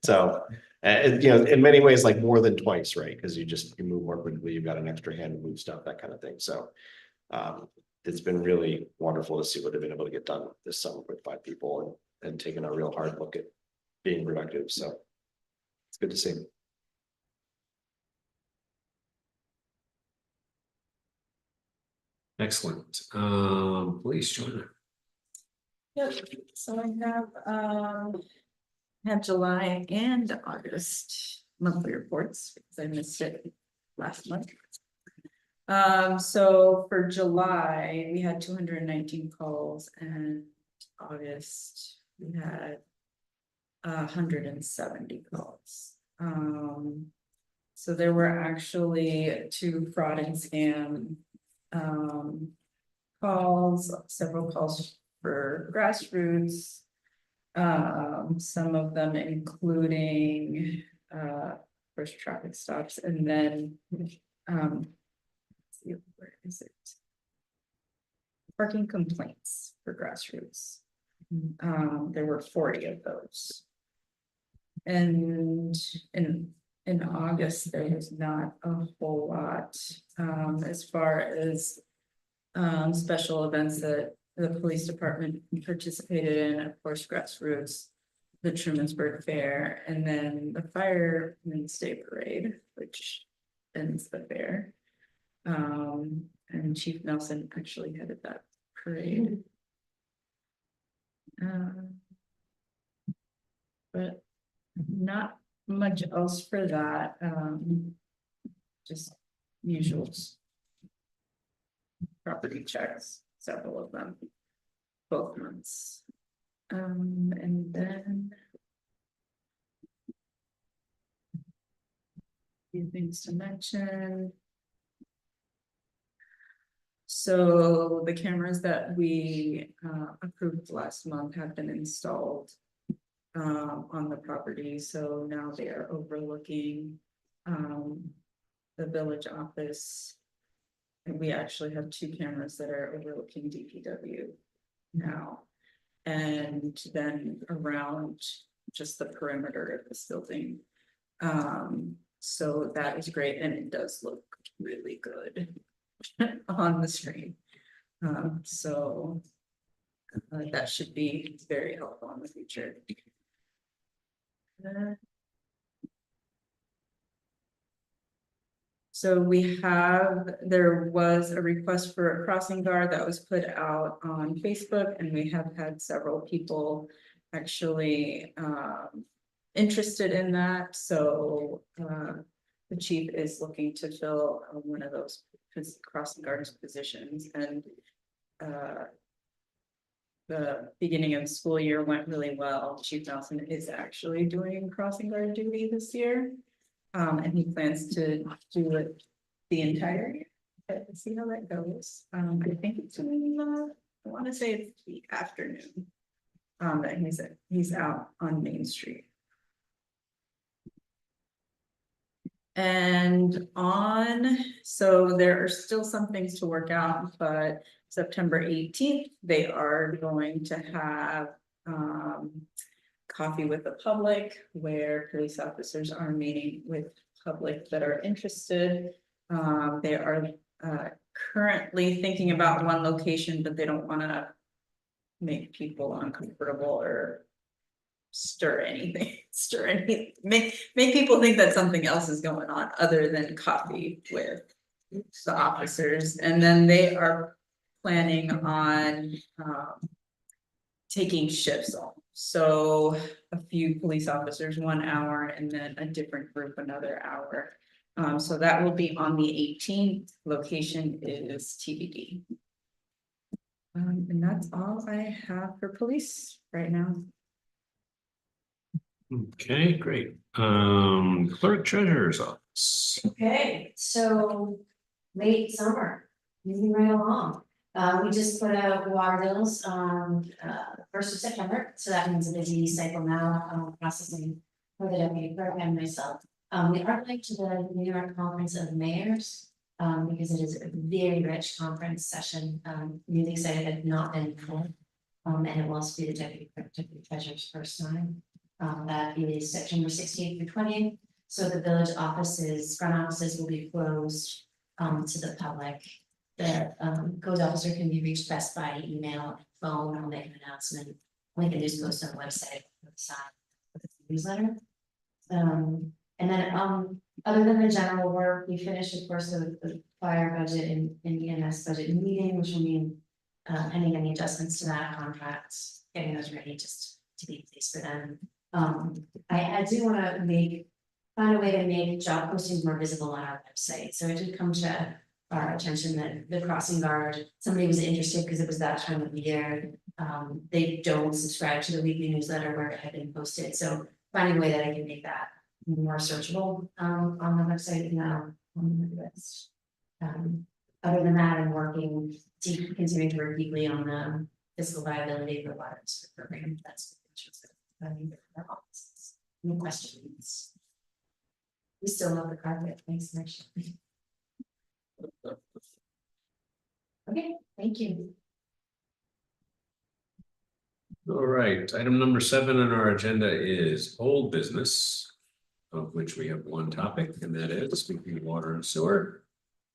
H: So, in many ways, like more than twice, right? Because you move more quickly, you've got an extra hand to move stuff, that kind of thing. So it's been really wonderful to see what they've been able to get done this summer with 5 people and taking a real hard look at being productive. So it's good to see.
A: Excellent. Please join us.
I: Yep, so I have July and August monthly reports because I missed it last month. So for July, we had 219 calls, and August we had 170 calls. So there were actually 2 fraud and scam calls, several calls for grassroots. Some of them including first traffic stops, and then let's see, where is it? Parking complaints for grassroots. There were 40 of those. And in August, there was not a whole lot, as far as special events that the police department participated in, of course, grassroots, the Trumansburg Fair, and then the Fireman's Day Parade, which ends the fair. And Chief Nelson actually headed that parade. But not much else for that, just usuals. Property checks, several of them, both months. And then few things to mention. So the cameras that we approved last month have been installed on the property, so now they are overlooking the village office. And we actually have 2 cameras that are overlooking DPW now. And then around just the perimeter of this building. So that is great, and it does look really good on the screen. So that should be very helpful in the future. So there was a request for a crossing guard that was put out on Facebook, and we have had several people actually interested in that. So the chief is looking to fill one of those crossing guards positions, and the beginning of the school year went really well. Chief Nelson is actually doing crossing guard duty this year. And he plans to do it the entire year. Let's see how that goes. I think it's in I want to say it's the afternoon. That he's out on Main Street. And so there are still some things to work out, but September 18th, they are going to have coffee with the public, where police officers are meeting with public that are interested. They are currently thinking about one location, but they don't want to make people uncomfortable or make people think that something else is going on other than coffee with the officers. And then they are planning on taking shifts on. So a few police officers 1 hour, and then a different group another hour. So that will be on the 18th. Location is TBD. And that's all I have for police right now.
A: Okay, great. Clerk treasurer's office.
D: Okay, so late summer, moving right along. We just put out water bills on 1st of September, so that means a busy cycle now, processing for the deputy clerk and myself. We are going to the New York Conference of Mayors, because it is a very rich conference session. Really excited, I've not been before, and it will also be the deputy treasurer's first time. That is September 16th through 20th. So the village offices, front offices will be closed to the public. The code officer can be reached best by email, phone. I'll make an announcement. Link the news post on the website for the side of the newsletter. And then other than the general work, we finished, of course, the fire budget and EMS budget meeting, which will mean pending any adjustments to that contract, getting those ready just to be in place for them. I do want to find a way to make job postings more visible on our website. So it did come to our attention that the crossing guard, somebody was interested because it was that time of the year. They don't subscribe to the weekly newsletter where it had been posted, so finding a way that I can make that more searchable, on the website and on the list. Other than that, I'm working, continuing to work deeply on the fiscal viability of the water district program. That's no questions. We still love the carpet. Thanks, Mitch. Okay, thank you.
A: All right, item number 7 on our agenda is old business, of which we have one topic, and that is speaking of water and sewer.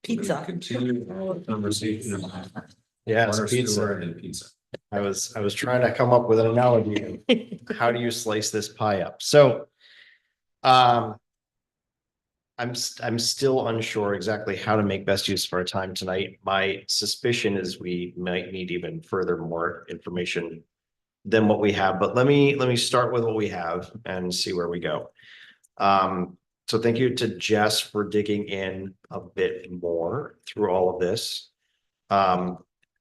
A: We're gonna
E: Pizza.
A: Continue our conversation about
H: Yes,
A: water, sewer,
H: pizza.
A: and pizza.
H: I was trying to come up with an analogy. How do you slice this pie up? So, I'm still unsure exactly how to make best use of our time tonight. My suspicion is we might need even further more information than what we have, but let me start with what we have and see where we go. So thank you to Jess for digging in a bit more through all of this.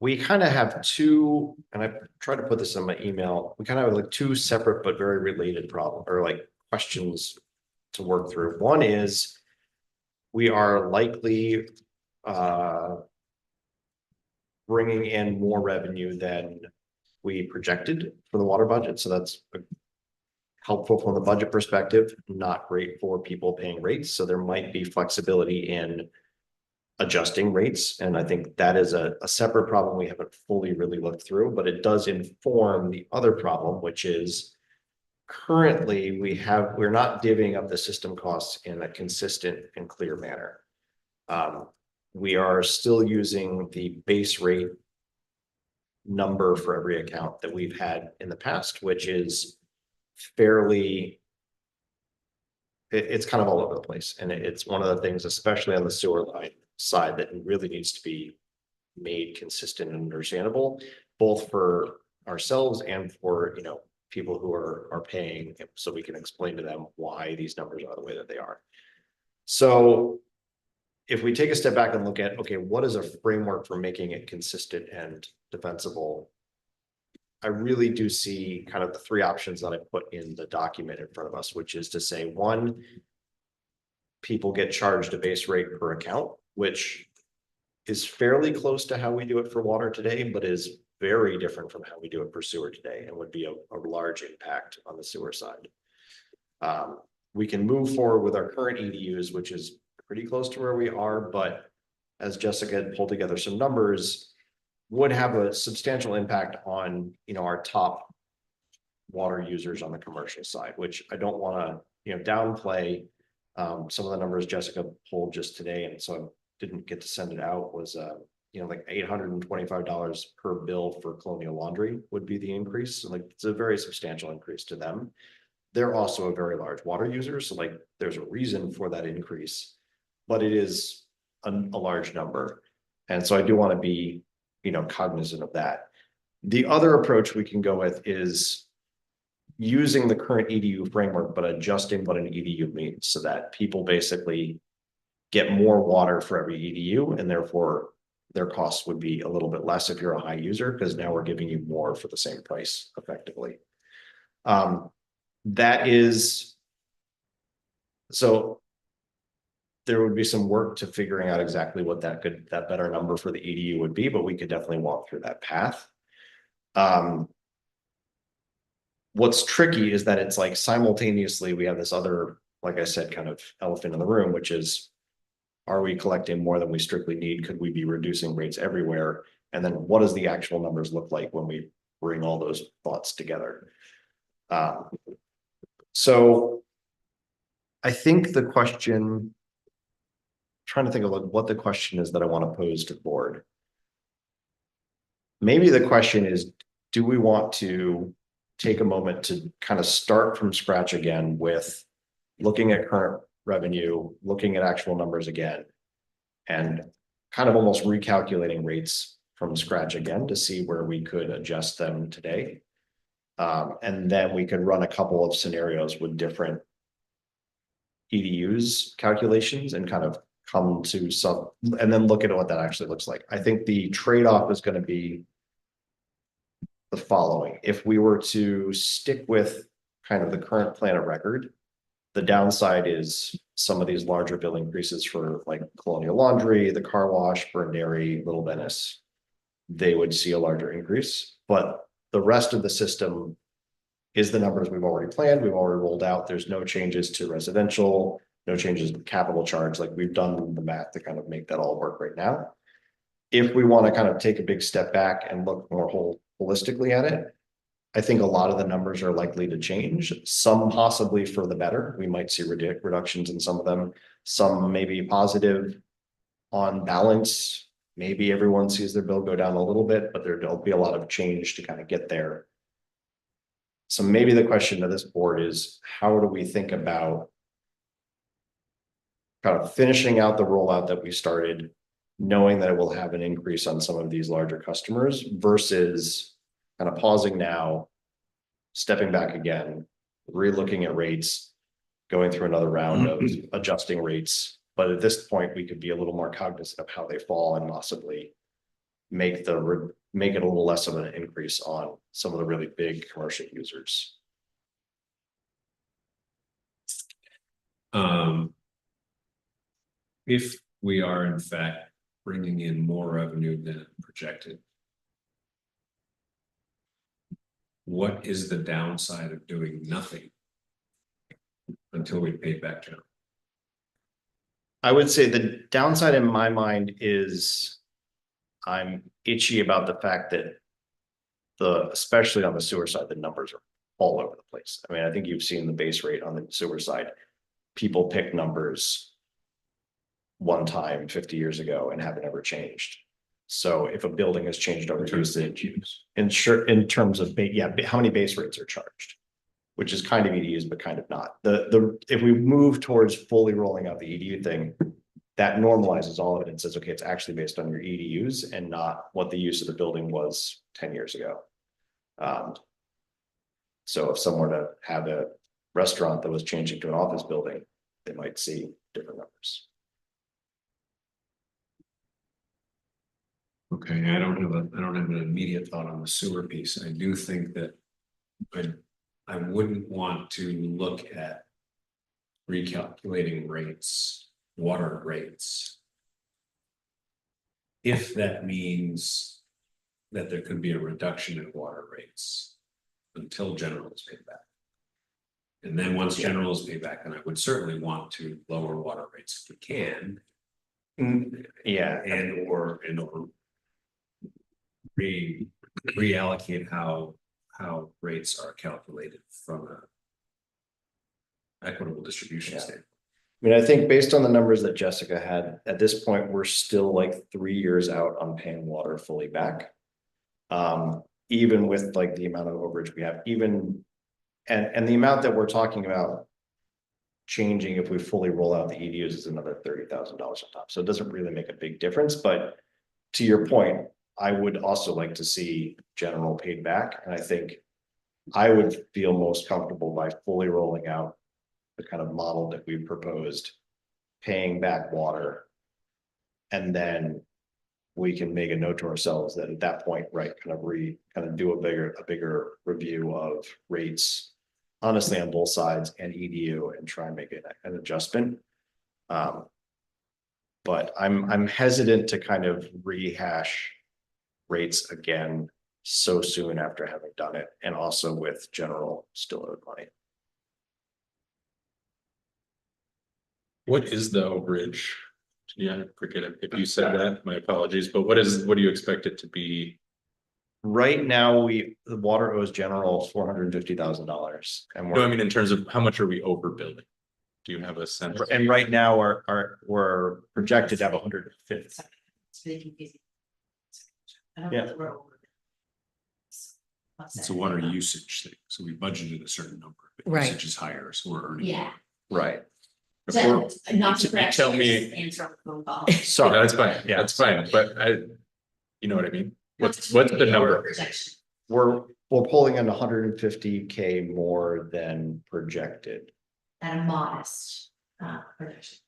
H: We kind of have two, and I tried to put this in my email. We kind of have like two separate but very related problem or like questions to work through. One is we are likely bringing in more revenue than we projected for the water budget. So that's helpful from the budget perspective, not great for people paying rates. So there might be flexibility in adjusting rates. And I think that is a separate problem we haven't fully really looked through, but it does inform the other problem, which is currently we're not divvying up the system costs in a consistent and clear manner. We are still using the base rate number for every account that we've had in the past, which is fairly, it's kind of all over the place. And it's one of the things, especially on the sewer line side, that really needs to be made consistent and understandable, both for ourselves and for, people who are paying, so we can explain to them why these numbers are the way that they are. So if we take a step back and look at, okay, what is a framework for making it consistent and defensible? I really do see kind of the three options that I put in the document in front of us, which is to say, one, people get charged a base rate per account, which is fairly close to how we do it for water today, but is very different from how we do it for sewer today and would be a large impact on the sewer side. We can move forward with our current EDUs, which is pretty close to where we are, but as Jessica had pulled together some numbers, would have a substantial impact on, our top water users on the commercial side, which I don't want to, downplay. Some of the numbers Jessica pulled just today, and so I didn't get to send it out, was like $825 per bill for Colonial Laundry would be the increase. So like it's a very substantial increase to them. They're also a very large water user, so like there's a reason for that increase, but it is a large number. And so I do want to be, cognizant of that. The other approach we can go with is using the current EDU framework, but adjusting what an EDU means so that people basically get more water for every EDU, and therefore their costs would be a little bit less if you're a high user, because now we're giving you more for the same price effectively. That is, so there would be some work to figuring out exactly what that better number for the EDU would be, but we could definitely walk through that path. What's tricky is that it's like simultaneously we have this other, like I said, kind of elephant in the room, which is, are we collecting more than we strictly need? Could we be reducing rates everywhere? And then what does the actual numbers look like when we bring all those thoughts together? So I think the question, trying to think of what the question is that I want to pose to the board. Maybe the question is, do we want to take a moment to kind of start from scratch again with looking at current revenue, looking at actual numbers again, and kind of almost recalculating rates from scratch again to see where we could adjust them today. And then we could run a couple of scenarios with different EDUs calculations and kind of come to some, and then look at what that actually looks like. I think the trade-off is going to be the following. If we were to stick with kind of the current plan of record, the downside is some of these larger bill increases for like Colonial Laundry, the car wash, Burn Dairy, Little Venice. They would see a larger increase, but the rest of the system is the numbers we've already planned, we've already rolled out. There's no changes to residential, no changes to capital charge, like we've done the math to kind of make that all work right now. If we want to kind of take a big step back and look more holistically at it, I think a lot of the numbers are likely to change, some possibly for the better. We might see reductions in some of them, some may be positive. On balance, maybe everyone sees their bill go down a little bit, but there'll be a lot of change to kind of get there. So maybe the question to this board is, how do we think about kind of finishing out the rollout that we started, knowing that it will have an increase on some of these larger customers versus kind of pausing now, stepping back again, re-looking at rates, going through another round of adjusting rates. But at this point, we could be a little more cognizant of how they fall and possibly make it a little less of an increase on some of the really big commercial users.
A: If we are in fact bringing in more revenue than projected, what is the downside of doing nothing until we pay back down?
H: I would say the downside in my mind is I'm itchy about the fact that especially on the sewer side, the numbers are all over the place. I mean, I think you've seen the base rate on the sewer side. People pick numbers one time 50 years ago and haven't ever changed. So if a building has changed over usage, in terms of how many base rates are charged, which is kind of EDUs, but kind of not. If we move towards fully rolling out the EDU thing, that normalizes all of it and says, okay, it's actually based on your EDUs and not what the use of the building was 10 years ago. So if someone were to have a restaurant that was changing to an office building, they might see different numbers.
A: Okay, I don't have an immediate thought on the sewer piece. I do think that I wouldn't want to look at recalculating rates, water rates, if that means that there could be a reduction in water rates until general is paid back. And then once general is paid back, then I would certainly want to lower water rates if we can.
H: Yeah.
A: And or reallocate how rates are calculated from a equitable distribution standpoint.
H: I mean, I think based on the numbers that Jessica had, at this point, we're still like 3 years out on paying water fully back. Even with like the amount of overage we have, and the amount that we're talking about changing if we fully roll out the EDUs is another $30,000 on top. So it doesn't really make a big difference. But to your point, I would also like to see general paid back. And I think I would feel most comfortable by fully rolling out the kind of model that we've proposed, paying back water. And then we can make a note to ourselves that at that point, right, kind of do a bigger review of rates, honestly, on both sides and EDU, and try and make it an adjustment. But I'm hesitant to kind of rehash rates again so soon after having done it, and also with general still owed money.
C: What is the overage? Yeah, I forget if you said that, my apologies, but what do you expect it to be?
H: Right now, the water owes general $450,000, and
C: No, I mean, in terms of how much are we overbuilding? Do you have a sense?
H: and right now we're projected to have 150.
D: It's really confusing. I don't
H: Yeah.
D: know that we're over.
A: It's a water usage thing, so we budgeted a certain number, but
E: Right.
A: usage is higher, so we're earning.
D: Yeah.
H: Right.
D: So, not to
C: you
D: correct
C: tell
D: you,
C: me-
D: just answer on the phone call.
C: No,
H: Sorry.
C: that's fine,
H: Yeah.
C: that's fine, but you know what I mean? What's
D: Not to
C: the
D: be
C: number?
D: over projection.
H: We're pulling in 150K more than projected.
D: At a modest projection.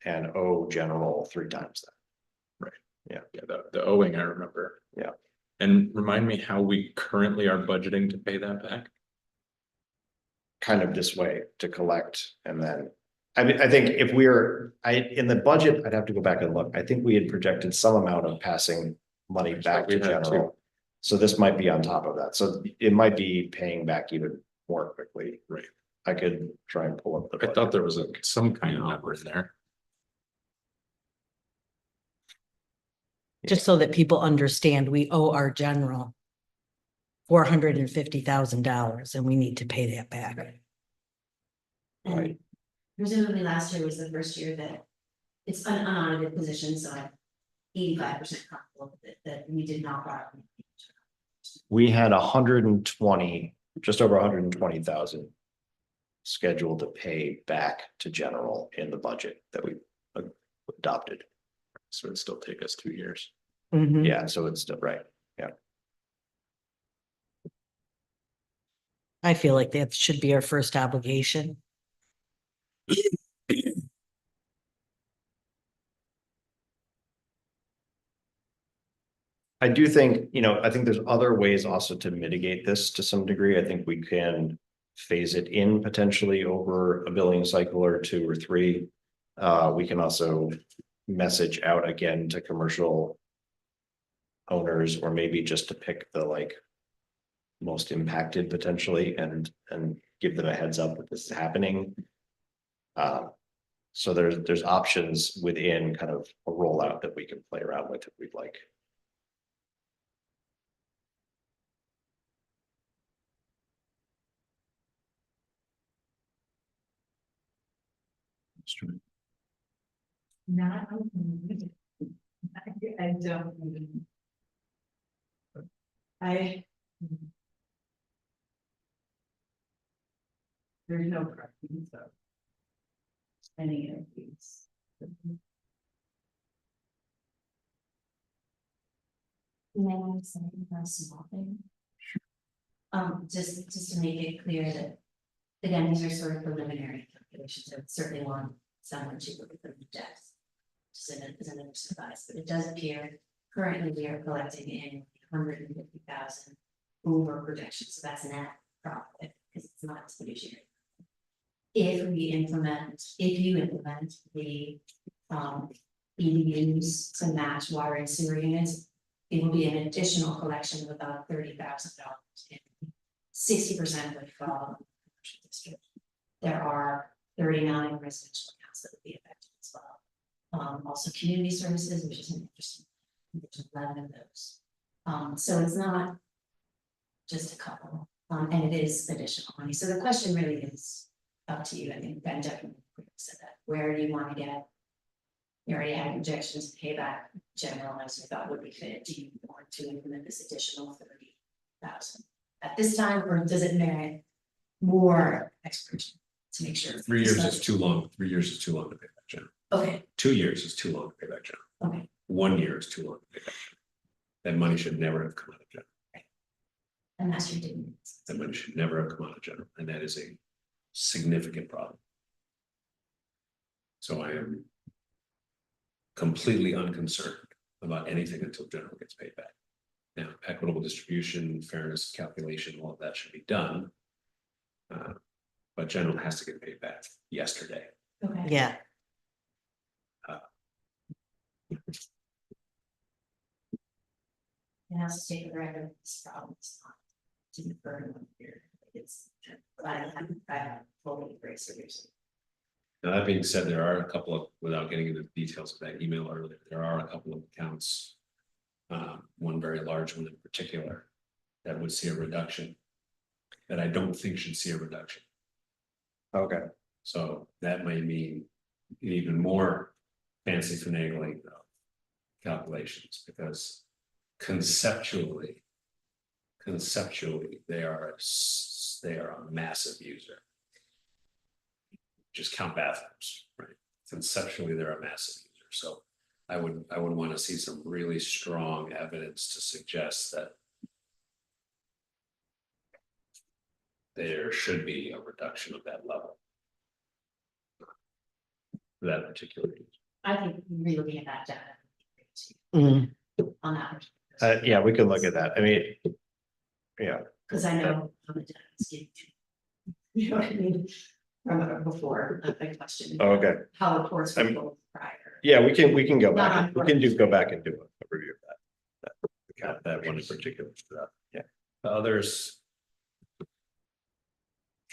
H: And owe general 3 times that.
C: Yeah, the owing, I remember.
H: Yeah.
C: And remind me how we currently are budgeting to pay that back?
H: kind of this way to collect and then. I mean, I think if we're, in the budget, I'd have to go back and look. I think we had projected some amount of passing money back to
C: we had
H: general. So this might be on top of that. So it might be paying back even more quickly.
C: Right.
H: I could try and pull up the.
C: I thought there was some kind of number in there.
E: Just so that people understand, we owe our general $450,000 and we need to pay that back.
D: And presumably last year was the first year that it's an unaudited position, so I'm 85% comfortable that we did not borrow.
H: We had 120, just over 120,000. Scheduled to pay back to general in the budget that we adopted.
C: So it'd still take us 2 years.
E: Mhm.
H: Yeah, so it's still right.
E: I feel like that should be our first obligation.
H: I do think, I think there's other ways also to mitigate this to some degree. I think we can phase it in potentially over a billing cycle or 2 or 3. We can also message out again to commercial owners, or maybe just to pick the most impacted potentially and give them a heads up that this is happening. So there's options within kind of a rollout that we can play around with if we'd like.
G: Not. I don't. I. There's no preference of. Any of these.
D: May I say a small thing? Just to make it clear that, again, these are sort of preliminary calculations, so it's certainly one someone should look at the depth. Just as an exercise, but it does appear currently we are collecting in 150,000 over projection, so that's net profit, because it's not fiduciary. If you implement the EDUs to match water and sewer units, it will be an additional collection of about $30,000. 60% would fall on the commercial district. There are 39 residential accounts that would be affected as well. Also community services, which is an interesting, there's 11 of those. So it's not just a couple, and it is additional money. So the question really is up to you. I think Ben definitely said that. Where do you want to get? You already had projections to pay back general as you thought would be fit. Do you want to implement this additional 30,000 at this time, or does it merit more expertise to make sure?
A: 3 years is too long. 3 years is too long to pay back general.
D: Okay,
A: 2 years is too long to pay back general.
D: okay,
A: 1 year is too long to pay back general. That money should never have come out of general.
D: and that's your dividend.
A: That money should never have come out of general, and that is a significant problem. So I am completely unconcerned about anything until general gets paid back. Now, equitable distribution, fairness calculation, all of that should be done. But general has to get paid back yesterday.
D: Okay.
E: Yeah,
D: It has to take the record of this problem. It's not to the burden of here. It's, I fully agree seriously.
A: Now, that being said, there are a couple of, without getting into the details of that email earlier, there are a couple of accounts. One very large one in particular, that would see a reduction. That I don't think should see a reduction.
H: Okay.
A: So that may mean even more fancy finagling of calculations, because conceptually, they are a massive user. Just count bathrooms, right? Conceptually, they're a massive user. So I would want to see some really strong evidence to suggest that there should be a reduction of that level. For that particular use.
D: I think relooking at that data.
E: Mm.
D: On that.
H: Yeah, we could look at that. I mean. Yeah,
D: Cause I know how the debt is getting. You know what I mean? From before, the question.
H: okay.
D: How the courts
H: I
D: were
H: mean,
D: built prior.
H: Yeah, we can go
D: Not
H: back,
D: on
H: we can
D: purpose.
H: go back and do a review of that.
A: That one in particular.
H: Yeah.
A: The others.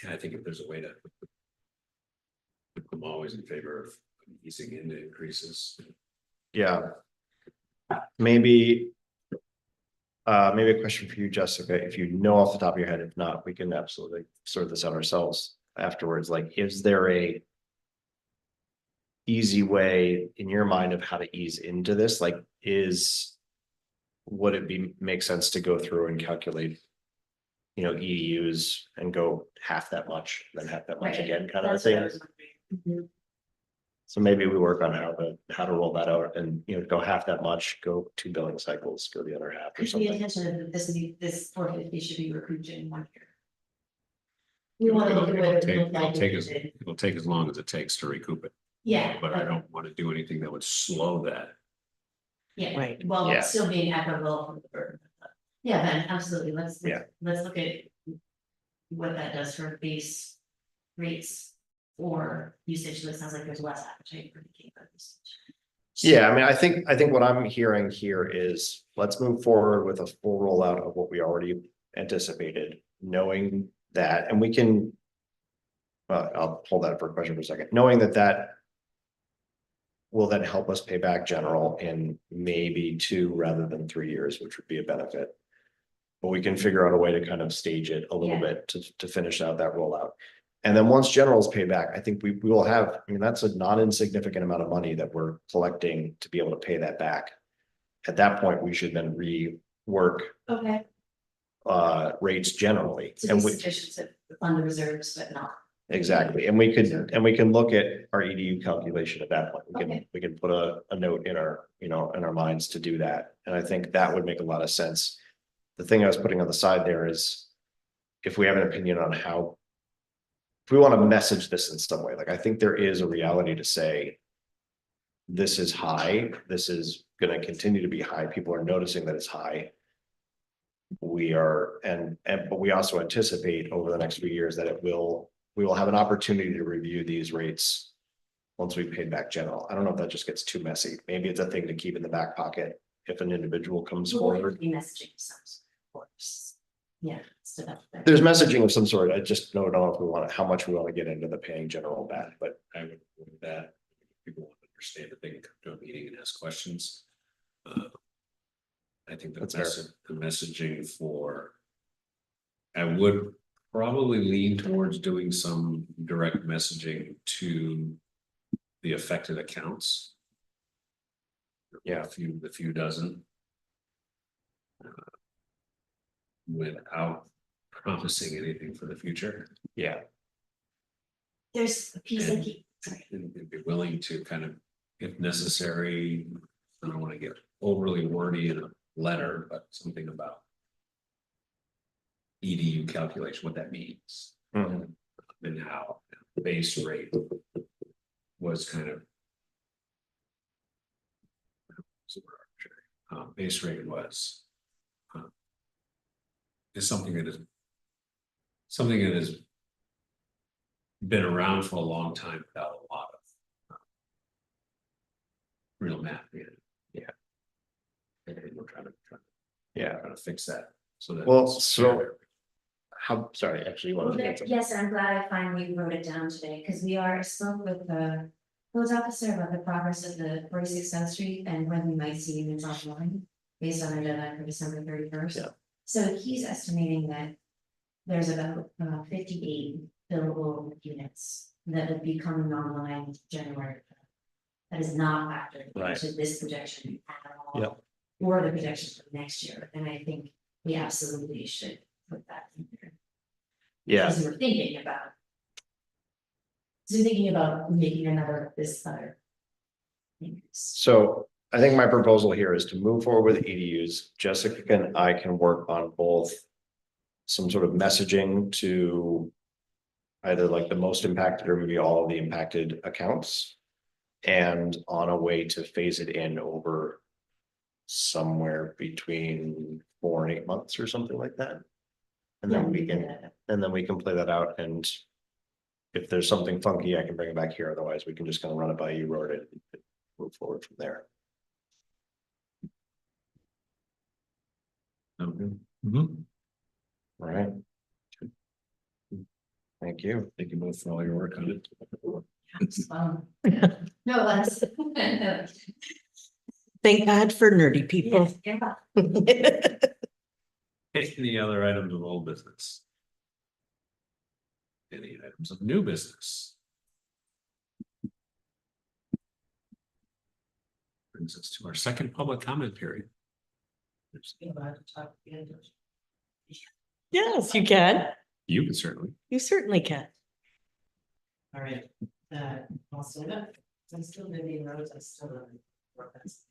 A: I think if there's a way to. I'm always in favor of easing into increases.
H: Yeah. Maybe. Maybe a question for you, Jessica, if you know off the top of your head, if not, we can absolutely sort this out ourselves afterwards, like, is there a. Easy way in your mind of how to ease into this, like, is. Would it make sense to go through and calculate? You know, EDUs and go half that much, then half that much
D: Right.
H: again, kind of a
D: That's what I
H: thing.
D: was wondering.
H: So maybe we work on how to roll that out and, go half that much, go 2 billing cycles, go the other half or
D: Cause the
H: something.
D: intention of this 450 should be recouped in 1 year. We want to look at what it looked like.
A: It'll take as long as it takes to recoup it,
D: Yeah.
A: but I don't want to do anything that would slow that.
D: Yeah,
E: Right.
D: well,
H: Yeah.
D: it's still being equitable from the burden. Yeah, then absolutely,
H: Yeah.
D: let's look at. What that does for base rates or usage, that sounds like there's less appetite for the Cape usage.
H: Yeah, I mean, I think what I'm hearing here is, let's move forward with a full rollout of what we already anticipated, knowing that, and we can. I'll hold that for a question for a second, knowing that. Will then help us pay back general in maybe 2 rather than 3 years, which would be a benefit. But we can figure out a way to kind of stage it a little
D: Yeah.
H: bit to finish out that rollout. And then once general's paid back, I think we will have, I mean, that's a not insignificant amount of money that we're collecting to be able to pay that back. At that point, we should then rework
D: Okay,
H: rates generally.
D: to
H: And
D: be
H: we,
D: sufficient to fund the reserves, but not.
H: exactly, and we can look at our EDU calculation at that point.
D: Okay.
H: We can put a note in our, in our minds to do that. And I think that would make a lot of sense. The thing I was putting on the side there is, if we have an opinion on how. If we want to message this in some way, like, I think there is a reality to say. This is high, this is gonna continue to be high, people are noticing that it's high. We are, but we also anticipate over the next few years that we will have an opportunity to review these rates. Once we've paid back general, I don't know if that just gets too messy, maybe it's a thing to keep in the back pocket if an individual comes forward.
D: Be messaging some sort of course. Yeah. So
H: There's messaging of some sort, I just don't know if we want, how much we want to get into the paying general back, but
A: I would with that. People want to understand that they can come to a meeting and ask questions. I think
H: That's fair.
A: the messaging for. I would probably lean towards doing some direct messaging to the affected accounts.
H: Yeah.
A: A few dozen. Without promising anything for the future.
H: yeah,
D: there's a piece of key. Sorry.
A: And be willing to kind of, if necessary, I don't want to get overly wordy in a letter, but something about. EDU calculation, what that means.
H: Mhm.
A: And how the base rate. Was kind of. Base rate was. Is something that is. Something that has. Been around for a long time without a lot of. Real math in it.
H: Yeah.
A: And we're trying to fix that, so that.
H: Well,
A: it's
H: so-
A: fair.
H: how, sorry, actually, you
D: Well,
H: wanted to
D: there-
H: answer.
D: yes, I'm glad I finally wrote it down today, because I spoke with the codes officer about the progress of the 46 South Street and when we might see units online. Based on our deadline for December 31st.
H: Yeah.
D: So he's estimating that there's about 58 billable units that would be coming online January. That is not factored
H: Right.
D: into this projection at all.
H: Yep.
D: Or the projections for next year, and I think we absolutely should put that in there.
H: Yeah,
D: Because we're thinking about. So we're thinking about making another, this other. increase.
H: so I think my proposal here is to move forward with EDUs. Jessica and I can work on both. Some sort of messaging to. Either like the most impacted or maybe all of the impacted accounts. And on a way to phase it in over. somewhere between 4 and 8 months or something like that. And
D: Yeah,
H: then we
D: we
H: can,
D: did.
H: and then we can play that out, and if there's something funky, I can bring it back here, otherwise we can just kind of run it by you, Rory, and move forward from there.
A: Okay.
H: All right. Thank you.
A: Thank you both for all your work on it.
D: No less.
E: Thank God for nerdy people.
D: Yeah.
A: Any other items of old business? Any items of new business? Brings us to our second public comment period.
E: Yes, you can.
A: You can certainly.
E: You certainly can.
K: All right, also, I'm still living in roads, I still live in roads.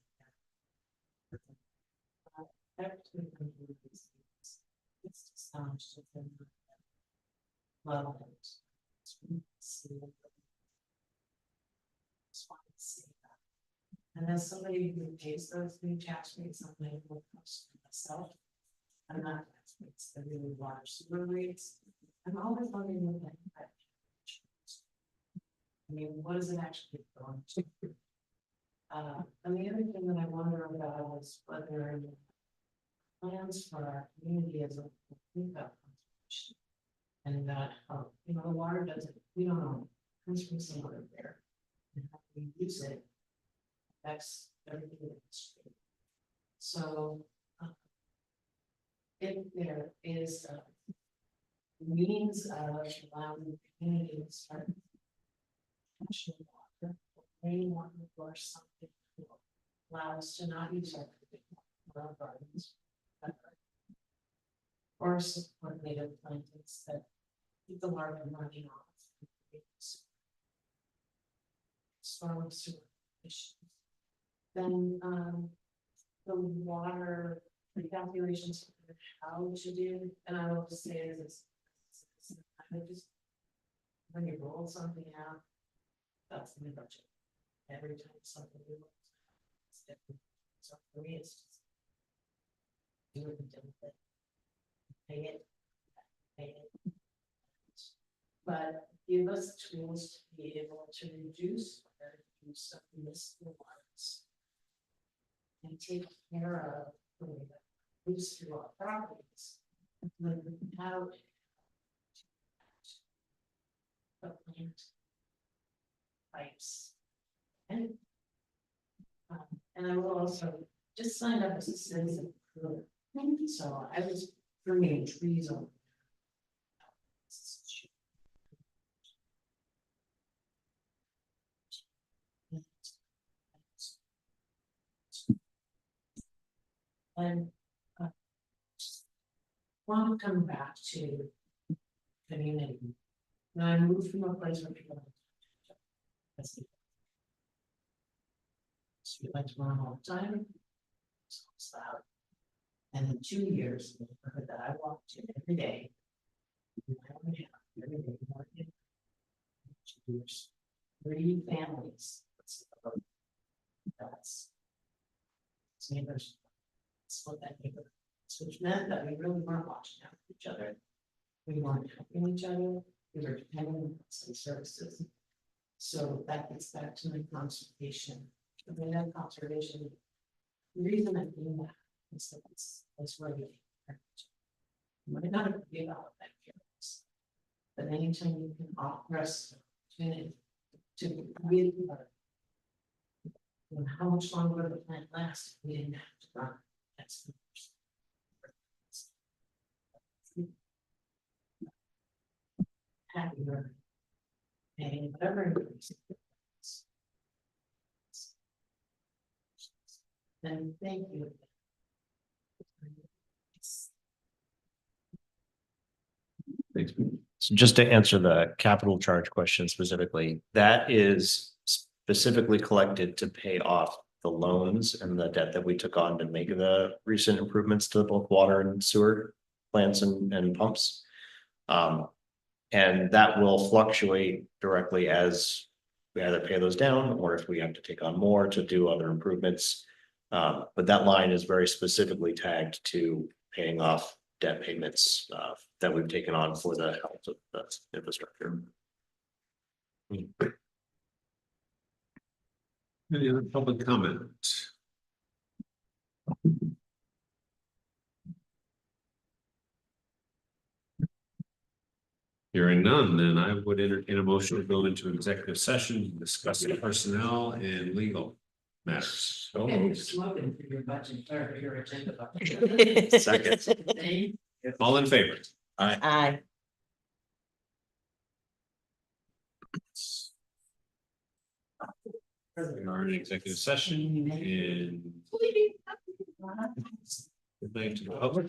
K: It's just how much different. Well. Just want to see that. And as somebody who pays those new tax rates, I'm like, well, myself. I'm not tax rates, the really large sewer rates. I'm always wondering what that. I mean, what is it actually going to? And the other thing that I wonder about is whether plans for our community as a income conservation. And that, you know, the water doesn't, we don't know, it comes from somewhere there. And how we use it affects everything in the street. So, if there is a means of allowing the community to start actual water, rainwater or something to allow us to not use our gardens. Or support native plantings that keep the water running off. Storm sewer issues. Then the water calculations for how to do, and I will just say is kind of just when you roll something out. That's the budget. Every time something new. It's different. So for me, it's just. Do it and do it. Pay it. Pay it. But give us tools to be able to reduce or use of municipal waters. And take care of the way that moves through our properties. Without. But plant pipes. And I will also just sign up as a citizen. So I was bringing trees on. And want to come back to community. Now I moved from a place where people. Streetlights run all the time. So it's loud. And in 2 years, the neighborhood that I walked in every day. Every day, more than 2 years. 3 families. That's. Neighbors. Split that neighborhood. Which meant that we really weren't watching out for each other. We weren't helping each other. We were depending on some services. So that gets back to my conservation. I mean, that conservation. The reason I'm doing that is that it's where we. Might not be about that carrots. But anytime you can offer us opportunity to really. How much longer the plant lasts, we didn't have to run. That's the first. Happier. And whatever increase. Then thank you.
A: Thanks.
H: So just to answer the capital charge question specifically, that is specifically collected to pay off the loans and the debt that we took on to make the recent improvements to both water and sewer plants and pumps. And that will fluctuate directly as we either pay those down or if we have to take on more to do other improvements. But that line is very specifically tagged to paying off debt payments that we've taken on for the health of the infrastructure.
A: Any other public comment? Hearing none, then I would entertain a motion to go into executive session, to discuss personnel and legal matters. So moved.
K: Smoking for your budget or your agenda.
A: Second. All in favor?
E: Aye.
A: We are in executive session and good night to the public.